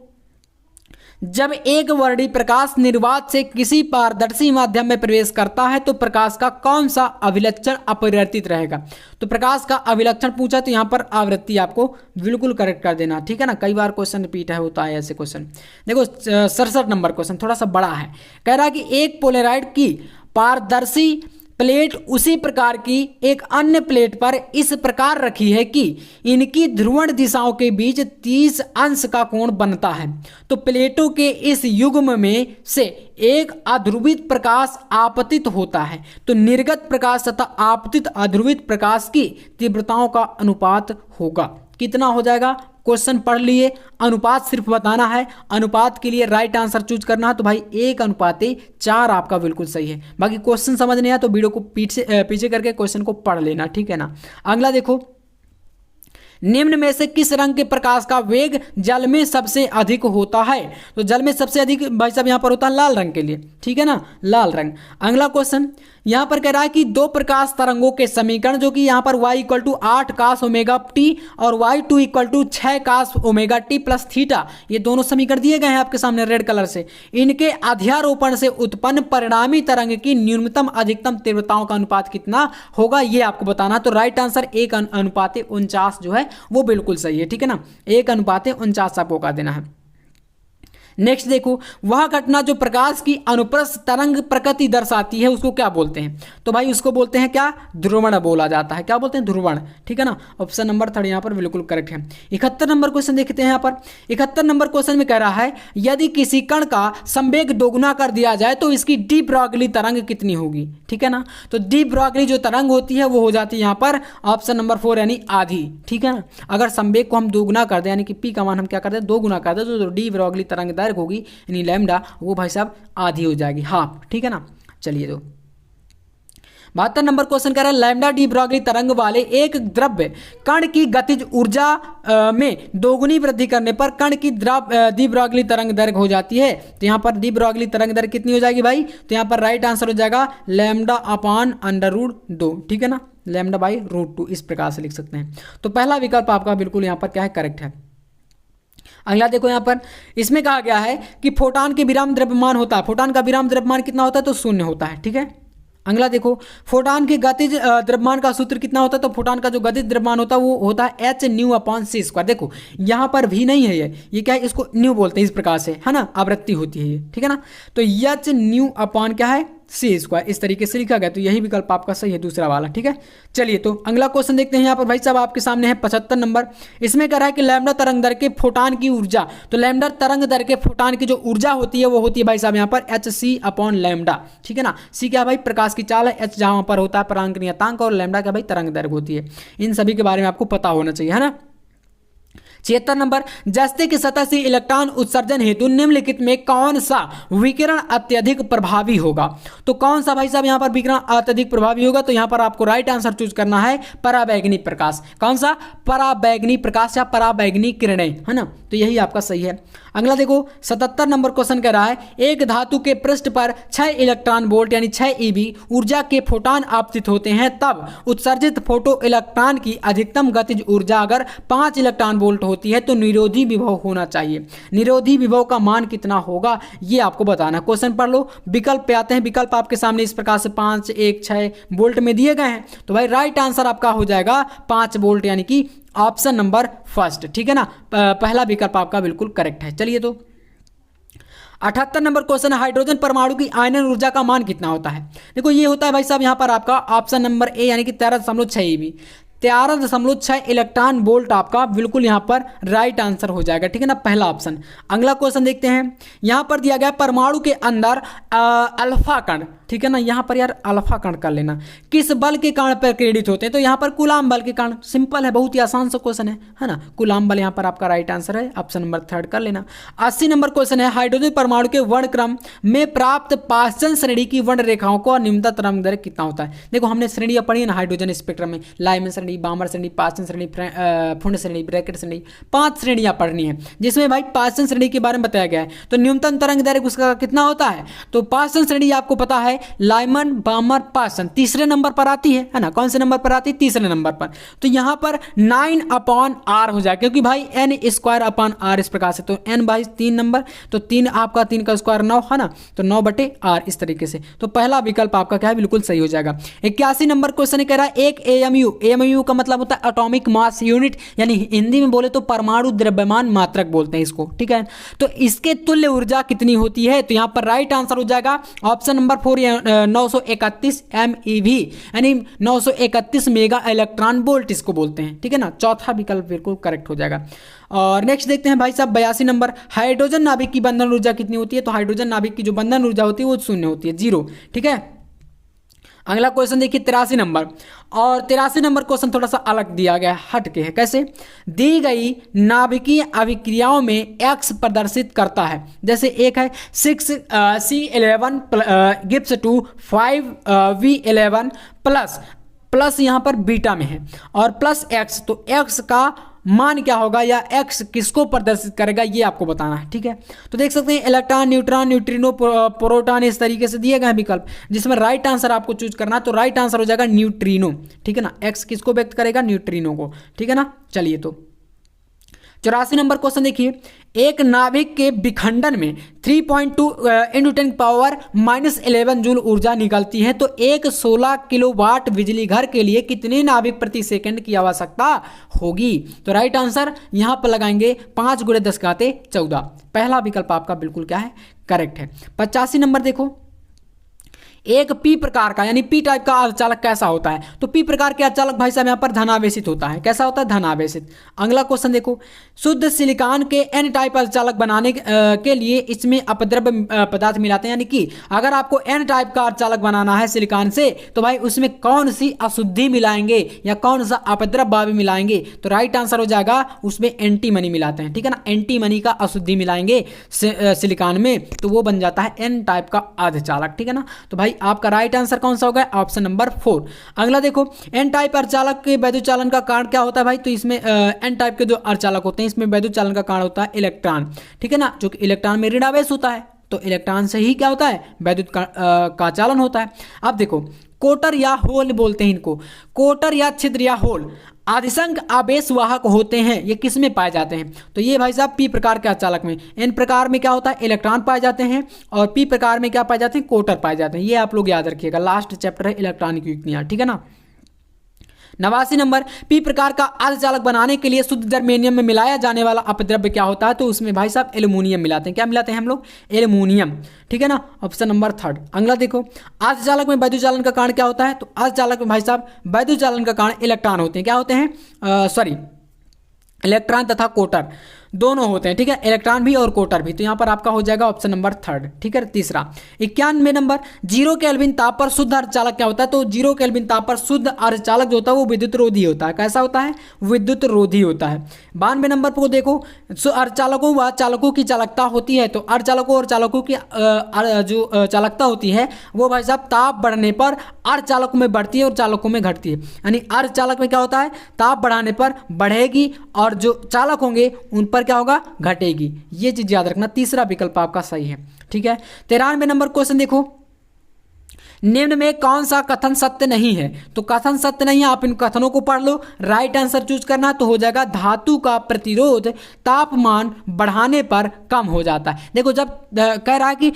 [SPEAKER 1] जब एक वर्णी प्रकाश निर्वात से किसी पारदर्शी माध्यम में प्रवेश करता है तो प्रकाश का कौन सा अभिलक्षण अपरिवर्तित रहेगा। तो प्रकाश का अभिलक्षण पूछा तो यहाँ पर आवृत्ति आपको बिल्कुल करेक्ट कर देना, ठीक है ना। कई बार क्वेश्चन रिपीट है होता है ऐसे क्वेश्चन। देखो 67 नंबर क्वेश्चन थोड़ा सा बड़ा है, कह रहा है कि एक पोलराइड की पारदर्शी प्लेट उसी प्रकार की एक अन्य प्लेट पर इस प्रकार रखी है कि इनकी ध्रुवण दिशाओं के बीच 30 अंश का कोण बनता है। तो प्लेटों के इस युग्म में से एक अध्रुवित प्रकाश आपतित होता है, तो निर्गत प्रकाश तथा आपतित अध्रुवित प्रकाश की तीव्रताओं का अनुपात होगा। कितना हो जाएगा, क्वेश्चन पढ़ लिए, अनुपात सिर्फ बताना है, अनुपात के लिए राइट आंसर चूज करना है। तो भाई 1:4 आपका बिल्कुल सही है। बाकी क्वेश्चन समझ नहीं आया तो वीडियो को पीछे करके क्वेश्चन को पढ़ लेना, ठीक है ना। अगला देखो, निम्न में से किस रंग के प्रकाश का वेग जल में सबसे अधिक होता है। तो जल में सबसे अधिक भाई साहब यहाँ पर होता है लाल रंग के लिए, ठीक है ना, लाल रंग। अगला क्वेश्चन, यहाँ पर कह रहा है कि दो प्रकाश तरंगों के समीकरण जो कि यहाँ पर y equal to 8 cos omega t और y2 equal to 6 cos omega t plus theta, ये दोनों समीकरण दिए गए हैं आपके सामने रेड कलर से। इनके अध्यारोपण से उत्पन्न परिणामी तरंग की न्यूनतम अधिकतम तीव्रताओं का अनुपात कितना होगा, ये आपको बताना। तो राइट आंसर 1:49 जो है वो बिल्कुल सही है, ठीक है ना, 1:49 आपको कर देना है। नेक्स्ट देखो, वह घटना जो प्रकाश की अनुप्रस्थ तरंग प्रकृति दर्शाती है उसको क्या बोलते हैं? तो भाई उसको बोलते हैं क्या? ध्रुवण बोला जाता है। क्या बोलते हैं? ध्रुवण, ठीक है ना। ऑप्शन नंबर 3 यहाँ पर बिल्कुल करेक्ट है। 71 नंबर क्वेश्चन देखते हैं यहाँ पर। 71 नंबर क्वेश्चन में कह रहा है यदि किसी कण का संवेग दोगुना कर दिया जाए तो इसकी डी ब्रॉगली तरंग कितनी होगी, ठीक है ना। तो डी ब्रॉगली जो तरंग होती है वो हो जाती है यहाँ पर ऑप्शन नंबर 4 यानी आधी, ठीक है ना। अगर संवेग को हम दोगुना कर दें यानी कि पी का मान हम क्या कर दें, दोगुना कर दें, तो डी ब्रॉगली तरंग होगी यानी लैम्डा वो भाई साहब आधी हो जाएगी, हाँ, ठीक है ना। चलिए तो 72 नंबर क्वेश्चन कह रहा है लैम्डा डी ब्रॉगली तरंग वाले एक द्रव्य कण की गतिज ऊर्जा में दोगुनी वृद्धि करने पर कण की डी ब्रॉगली तरंग दैर्घ्य हो जाती है। तो यहाँ पर डी ब्रॉगली तरंग दैर्घ्य कितनी हो जाएगी भाई? तो यहाँ पर राइट आंसर हो जाएगा लैम्डा अपान √2, ठीक है ना, लैम्डा बाई √2 इस प्रकार से लिख सकते हैं। तो पहला विकल्प आपका बिल्कुल यहाँ पर क्या है, करेक्ट है। अगला देखो यहाँ पर, इसमें कहा गया है कि फोटॉन के विराम द्रव्यमान होता है, फोटॉन का विराम द्रव्यमान कितना होता है? तो 0 होता है, ठीक है। अगला देखो, फोटॉन के गतिज द्रव्यमान का सूत्र कितना होता है? तो फोटॉन का जो गतिज द्रव्यमान होता है वो होता है h/c²। देखो यहाँ पर भी नहीं है, ये क्या है, इसको न्यू बोलते हैं इस प्रकार से, है ना, आवृत्ति होती है ये, ठीक है ना। तो h/c क्या है, c², इस तरीके से लिखा गया। तो यही विकल्प आपका सही है, दूसरा वाला, ठीक है। चलिए तो अगला क्वेश्चन देखते हैं यहाँ पर भाई साहब आपके सामने है 75 नंबर। इसमें कह रहा है कि लैम्डा तरंग दर के फोटॉन की ऊर्जा, तो लैम्डा तरंग दर के फोटॉन की जो ऊर्जा होती है वो होती है भाई साहब यहाँ पर hc/λ, ठीक है ना। c क्या भाई? प्रकाश की चाल है, h जहाँ पर होता है परांक नियतांक, और लैम्डा क्या भाई? तरंग दैर्घ्य होती है। इन सभी के बारे में आपको पता होना चाहिए, है ना। 76 नंबर, जस्ते की सतह से इलेक्ट्रॉन उत्सर्जन हेतु निम्नलिखित में कौन सा विकिरण अत्यधिक प्रभावी होगा? तो कौन सा भाई साहब यहाँ पर विकिरण अत्यधिक प्रभावी होगा? तो यहाँ पर आपको राइट आंसर चूज करना है पराबैंगनी प्रकाश। कौन सा? पराबैंगनी प्रकाश या पराबैंगनी किरणें, है ना। तो यही आपका सही है। अगला देखो 77 नंबर क्वेश्चन कह रहा है एक धातु के पृष्ठ पर 6 इलेक्ट्रॉन वोल्ट यानी 6 eV ऊर्जा के फोटॉन आपतित होते हैं, तब उत्सर्जित फोटो इलेक्ट्रॉन की अधिकतम गतिज ऊर्जा अगर 5 इलेक्ट्रॉन वोल्ट होती है तो निरोधी विभव होना चाहिए। निरोधी विभव का मान कितना होगा ये आपको बताना। क्वेश्चन पढ़ लो, विकल्प पे आते हैं। विकल्प आपके सामने इस प्रकार से 5, 1, 6 वोल्ट में दिए गए हैं। तो भाई राइट आंसर आपका हो जाएगा 5 वोल्ट यानी कि ऑप्शन नंबर फर्स्ट, ठीक है ना। पहला विकल्प आपका बिल्कुल करेक्ट है। चलिए तो 78 नंबर क्वेश्चन है हाइड्रोजन परमाणु की आयनन ऊर्जा का मान कितना होता है? देखो ये होता है भाई साहब यहाँ पर आपका ऑप्शन नंबर ए यानी कि 13.6 eV, 13.6 इलेक्ट्रॉन वोल्ट आपका बिल्कुल यहाँ पर राइट आंसर हो जाएगा, ठीक है ना, पहला ऑप्शन। अगला क्वेश्चन देखते हैं। यहाँ पर दिया गया परमाणु के अंदर अल्फा कण, ठीक है ना, यहाँ पर यार अल्फा कण कर लेना, किस बल के कारण पर क्रेडिट होते हैं? तो यहाँ पर कूलाम बल के कारण। सिंपल है, बहुत ही आसान सा क्वेश्चन है ना। कूलाम बल यहाँ पर आपका राइट आंसर है, ऑप्शन नंबर 3 कर लेना। 80 नंबर क्वेश्चन है हाइड्रोजन परमाणु के वर्ण क्रम में प्राप्त पाचन श्रेणी की वर्ण रेखाओं को न्यूनतम तरंग दैर्घ्य कितना होता है? देखो हमने श्रेणियां पढ़ी है ना हाइड्रोजन स्पेक्ट्रम में, लाइमन श्रेणी, बामर श्रेणी, पाचन श्रेणी, फुंड श्रेणी, ब्रैकेट श्रेणी, 5 श्रेणियां पढ़नी है, जिसमें भाई पाचन श्रेणी के बारे में बताया गया है। तो न्यूनतम तरंग दैर्घ्य उसका कितना होता है? तो पाचन श्रेणी आपको पता है लाइमन, बामर, पाचन तीसरे नंबर पर आती है ना। कौन से नंबर पर आती है? तीसरे नंबर पर। तो यहाँ पर 9/r हो जाए, क्योंकि भाई n² इस प्रकार से। तो n भाई 3 नंबर, तो 3 आपका 3 का स्क्वायर 9 है ना, तो 9/r इस तरीके से। तो पहला विकल्प आपका क्या है? बिल्कुल सही हो जाएगा। 81 नंबर क्वेश्चन कह रहा है एक AMU का मतलब होता है एटॉमिक मास यूनिट, यानी हिंदी में बोले तो परमाणु द्रव्यमान मात्रक बोलते हैं इसको, ठीक है। तो इसके तुल्य ऊर्जा कितनी होती है? तो यहाँ पर राइट आंसर हो जाएगा ऑप्शन नंबर 4 931 MeV यानी 931 मेगा इलेक्ट्रॉन वोल्ट इसको बोलते हैं, ठीक है ना। चौथा विकल्प बिल्कुल करेक्ट हो जाएगा। और नेक्स्ट देखते हैं भाई साहब 82 नंबर, हाइड्रोजन नाभिक की बंधन ऊर्जा कितनी होती है? तो हाइड्रोजन नाभिक की जो बंधन ऊर्जा होती है वो 0 होती है, 0, ठीक है। अगला क्वेश्चन देखिए 83 नंबर, और 83 नंबर क्वेश्चन थोड़ा सा अलग दिया गया है, हट के है। कैसे? दी गई नाभिकीय अभिक्रियाओं में X प्रदर्शित करता है, जैसे एक है 6C11 gives to 5V11 plus यहाँ पर बीटा में है और प्लस X, तो X का मान क्या होगा या एक्स किसको प्रदर्शित करेगा ये आपको बताना है। ठीक है, तो देख सकते हैं इलेक्ट्रॉन, न्यूट्रॉन, न्यूट्रिनो, प्रोटॉन, इस तरीके से दिए गए हैं विकल्प, जिसमें राइट आंसर आपको चूज करना है। तो राइट आंसर हो जाएगा न्यूट्रिनो। ठीक है ना, एक्स किसको व्यक्त करेगा? न्यूट्रिनो को। ठीक है ना, चलिए तो 84 नंबर क्वेश्चन देखिए, एक नाभिक के विखंडन में 3.2 × 10⁻11 जूल ऊर्जा निकलती है, तो एक 16 किलोवाट बिजली घर के लिए कितने नाभिक प्रति सेकंड की आवश्यकता होगी? तो राइट आंसर यहां पर लगाएंगे 5 × 10⁻14। पहला विकल्प आपका बिल्कुल क्या है? करेक्ट है। 85 नंबर देखो, एक पी प्रकार का यानी पी टाइप का अर्धचालक कैसा होता है? तो पी प्रकार के अर्धचालक भाई साहब यहाँ पर धनावेशित होता है। कैसा होता है? धनावेशित। अगला क्वेश्चन देखो, शुद्ध सिलिकॉन के एन टाइप अर्धचालक बनाने के लिए इसमें अपद्रव्य पदार्थ मिलाते हैं, यानी कि अगर आपको एन टाइप का अर्धचालक बनाना है सिलिकॉन से, तो भाई उसमें कौन सी अशुद्धि मिलाएंगे या कौन सा अपद्रव्य मिलाएंगे? तो राइट आंसर हो जाएगा उसमें एंटीमनी मिलाते हैं। ठीक है ना, एंटीमनी का अशुद्धि मिलाएंगे सिलिकॉन में, तो वो बन जाता है एन टाइप का अर्धचालक। ठीक है ना, तो भाई आपका राइट आंसर कौन सा होगा? Option number 4। अगला देखो, एन टाइप अर्धचालक के वैद्युत चालन का कारण क्या होता है भाई? तो इसमें एन टाइप के जो अर्धचालक होते हैं इसमें वैद्युत चालन का कारण होता है इलेक्ट्रॉन। ठीक है ना, जो कि इलेक्ट्रॉन में ऋणावेश होता है, तो इलेक्ट्रॉन से ही क्या होता है? वैद्युत का चालन होता है। अब देखो, कोटर या होल बोलते हैं इनको, कोटर या छिद्र या होल आधिसंख्य आवेश वाहक होते हैं। ये किस में पाए जाते हैं? तो ये भाई साहब पी प्रकार के अर्धचालक में। एन प्रकार में क्या होता है? इलेक्ट्रॉन पाए जाते हैं, और पी प्रकार में क्या पाए जाते हैं? कोटर पाए जाते हैं। ये आप लोग याद रखिएगा, लास्ट चैप्टर है इलेक्ट्रॉनिक युक्तियां। ठीक है ना। 89 नंबर, पी प्रकार का अर्धचालक बनाने के लिए शुद्ध जर्मेनियम में मिलाया जाने वाला अपद्रव्य क्या होता है? तो उसमें भाई साहब एल्यूमिनियम मिलाते हैं। क्या मिलाते हैं हम लोग? एल्यूमिनियम। ठीक है ना, ऑप्शन नंबर 3। अगला देखो, अर्धचालक में वैद्युत चालन का कारण क्या होता है? तो अर्धचालक में भाई साहब वैद्युत चालन का कारण इलेक्ट्रॉन होते हैं। क्या होते हैं? इलेक्ट्रॉन तथा कोटर दोनों होते हैं। ठीक है, इलेक्ट्रॉन भी और कोटर भी। तो यहाँ पर आपका हो जाएगा ऑप्शन नंबर 3। ठीक है, तीसरा 91 नंबर, 0 केल्विन ताप पर शुद्ध अर्धचालक क्या होता है? तो 0 केल्विन ताप पर शुद्ध अर्धचालक जो होता है वो विद्युत रोधी होता है। कैसा होता है? विद्युत रोधी होता है। 92 नंबर को देखो, अर्धचालकों व चालकों की चालकता होती है, तो अर्धचालकों और चालकों की जो चालकता होती है वो भाई साहब ताप बढ़ने पर अर्धचालकों में बढ़ती है और चालकों में घटती है। यानी अर्धचालक में क्या होता है? ताप बढ़ाने पर बढ़ेगी और जो चालक होंगे उन पर क्या होगा? घटेगी। ये चीज याद रखना, तीसरा विकल्प आपका सही है। ठीक है, 93 नंबर क्वेश्चन देखो, निम्न में कौन सा कथन सत्य नहीं है? तो कथन सत्य नहीं है, आप इन कथनों को पढ़ लो, राइट आंसर चूज करना। तो हो जाएगा धातु का प्रतिरोध तापमान बढ़ाने पर कम हो जाता है। देखो, जब कह रहा है कि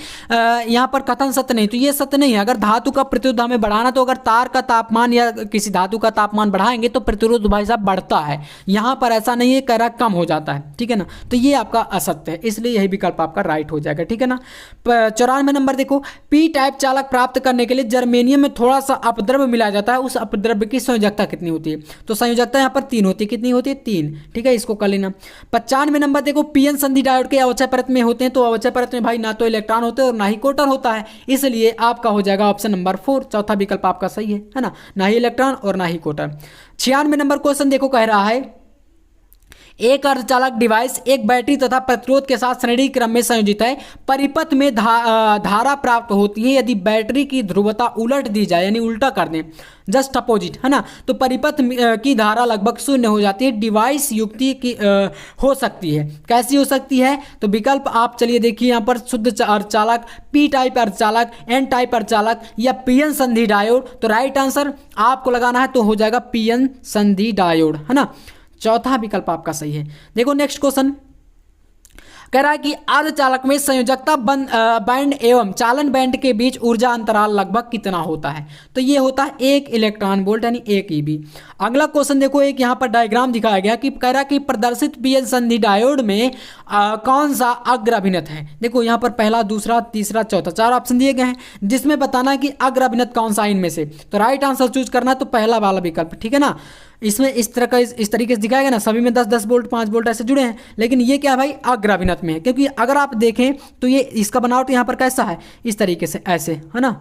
[SPEAKER 1] यहाँ पर कथन सत्य नहीं, तो ये सत्य नहीं है। अगर धातु का प्रतिरोध हमें बढ़ाना, तो अगर तार का तापमान या किसी धातु का तापमान बढ़ाएंगे तो प्रतिरोध भाई साहब बढ़ता है। यहाँ पर ऐसा नहीं है, कह रहा कम हो जाता है। ठीक है ना, तो ये आपका असत्य है, इसलिए यही विकल्प आपका राइट हो जाएगा। ठीक है ना। 94 नंबर देखो, पी टाइप चालक प्राप्त करने के लिए जर्मेनियम में थोड़ा सा अपद्रव्य मिलाया जाता है, उस अपद्रव्य की संयोजकता कितनी होती है? तो संयोजकता यहाँ पर 3 होती है। कितनी होती है? 3। ठीक है, इसको कर लेना। 95 नंबर देखो, पीएन संधि डायोड के अवक्षय परत में होते हैं, तो अवक्षय परत में भाई ना तो इलेक्ट्रॉन होते हैं और ना ही कोटर होता है, इसलिए आपका हो जाएगा ऑप्शन नंबर 4। चौथा विकल्प आपका सही है ना, ना ही इलेक्ट्रॉन और ना ही कोटर। 96 नंबर क्वेश्चन देखो, कह रहा है एक अर्धचालक डिवाइस एक बैटरी तथा प्रतिरोध के साथ श्रेणी क्रम में संयोजित है, परिपथ में धारा प्राप्त होती है यदि बैटरी की ध्रुवता उलट दी जाए, यानी उल्टा कर दें, जस्ट अपोजिट, है ना, तो परिपथ की धारा लगभग 0 हो जाती है। डिवाइस युक्ति की हो सकती है। कैसी हो सकती है? तो विकल्प आप चलिए देखिए यहाँ पर, शुद्ध अर्धचालक, पी टाइप अर्धचालक, एन टाइप अर्धचालक या पीएन संधि डायोड। तो राइट आंसर आपको लगाना है तो हो जाएगा पीएन संधि डायोड, है ना। चौथा विकल्प आपका सही है। देखो नेक्स्ट क्वेश्चन कह रहा है कि अर्धचालक में संयोजकता बैंड एवं चालन बैंड के बीच ऊर्जा अंतराल लगभग कितना होता है? तो ये होता है 1 इलेक्ट्रॉन वोल्ट, यानी 1 EV। अगला क्वेश्चन देखो, एक यहाँ पर डायग्राम दिखाया गया कि कह रहा है कि प्रदर्शित पीएन संधि डायोड में कौन सा अग्र अभिनत है? देखो यहाँ पर पहला, दूसरा, तीसरा, चौथा, 4 ऑप्शन दिए गए हैं, जिसमें बताना है कि अग्र अभिनत कौन सा इनमें से। तो राइट आंसर चूज करना तो पहला वाला विकल्प। ठीक है ना, इसमें इस तरीके से दिखाएगा ना, सभी में 10-10 वोल्ट, 5 वोल्ट ऐसे जुड़े हैं, लेकिन ये क्या भाई? अग्र अभिनत में है, क्योंकि अगर आप देखें तो ये इसका बनावट यहाँ पर कैसा है? इस तरीके से, ऐसे, है ना,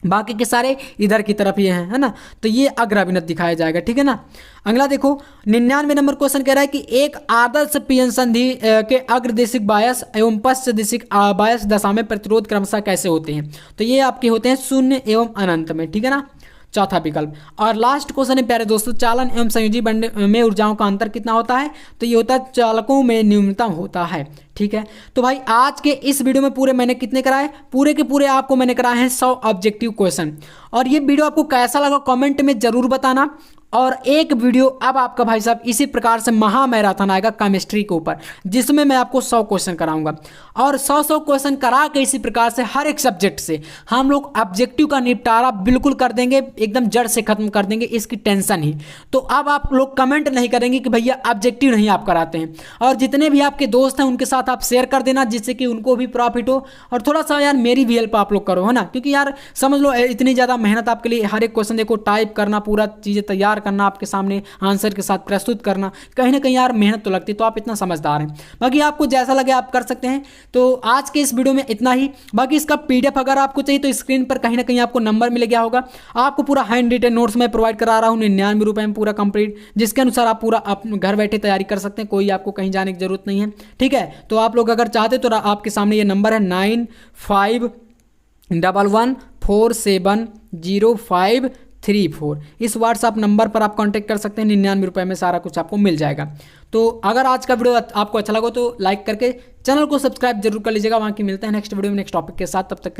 [SPEAKER 1] बाकी के सारे इधर की तरफ ये हैं, है ना, तो ये अग्र अभिनत दिखाया जाएगा। ठीक है ना। अगला देखो, 99 नंबर क्वेश्चन कह रहा है कि एक आदर्श पीएन संधि के अग्रदेशिक बायस एवं पश्चदेशिक बायस दशा में प्रतिरोध क्रमशः कैसे होते हैं? तो ये आपके होते हैं 0 एवं अनंत में। ठीक है ना, चौथा विकल्प। और लास्ट क्वेश्चन है प्यारे दोस्तों, चालन एवं संयोजी बंड में ऊर्जाओं का अंतर कितना होता है? तो ये होता है चालकों में न्यूनतम होता है। ठीक है, तो भाई आज के इस वीडियो में पूरे मैंने कितने कराए? पूरे के पूरे आपको मैंने कराए हैं 100 ऑब्जेक्टिव क्वेश्चन। और ये वीडियो आपको कैसा लगा कमेंट में जरूर बताना। और एक वीडियो अब आपका भाई साहब इसी प्रकार से महा मैराथन आएगा केमिस्ट्री के ऊपर, जिसमें मैं आपको 100 क्वेश्चन कराऊंगा। और 100 क्वेश्चन करा के इसी प्रकार से हर एक सब्जेक्ट से हम लोग ऑब्जेक्टिव का निपटारा बिल्कुल कर देंगे, एकदम जड़ से खत्म कर देंगे, इसकी टेंशन ही। तो अब आप लोग कमेंट नहीं करेंगे कि भैया ऑब्जेक्टिव नहीं आप कराते हैं। और जितने भी आपके दोस्त हैं उनके साथ आप शेयर कर देना, जिससे कि उनको भी प्रॉफिट हो और थोड़ा सा यार मेरी भी हेल्प आप लोग करो, है ना। क्योंकि यार समझ लो इतनी ज़्यादा मेहनत आपके लिए, हर एक क्वेश्चन देखो टाइप करना, पूरा चीज़ें तैयार करना, आपके सामने आंसर के साथ प्रस्तुत करना, कहीं ना कहीं यार मेहनत तो लगती है। तो आप इतना समझदार हैं। बाकी आपको जैसा लगे आप कर सकते हैं। तो आज के इस वीडियो में इतना ही। बाकी इसका PDF अगर आपको चाहिए तो स्क्रीन पर कहीं ना कहीं आपको नंबर मिल गया होगा। आपको पूरा हैंड रिटन नोट्स में प्रोवाइड करा रहा हूँ 99 रुपये में पूरा कंप्लीट, जिसके अनुसार आप पूरा घर बैठे तैयारी कर सकते हैं। कोई आपको कहीं जाने की जरूरत नहीं है। ठीक है, तो आप लोग अगर चाहते तो आपके सामने ये नंबर है 9511470534। इस व्हाट्सअप नंबर पर आप कांटेक्ट कर सकते हैं। 99 रुपये में सारा कुछ आपको मिल जाएगा। तो अगर आज का वीडियो आपको अच्छा लगा तो लाइक करके चैनल को सब्सक्राइब जरूर कर लीजिएगा। वहाँ की मिलते हैं नेक्स्ट वीडियो में नेक्स्ट टॉपिक के साथ। तब तक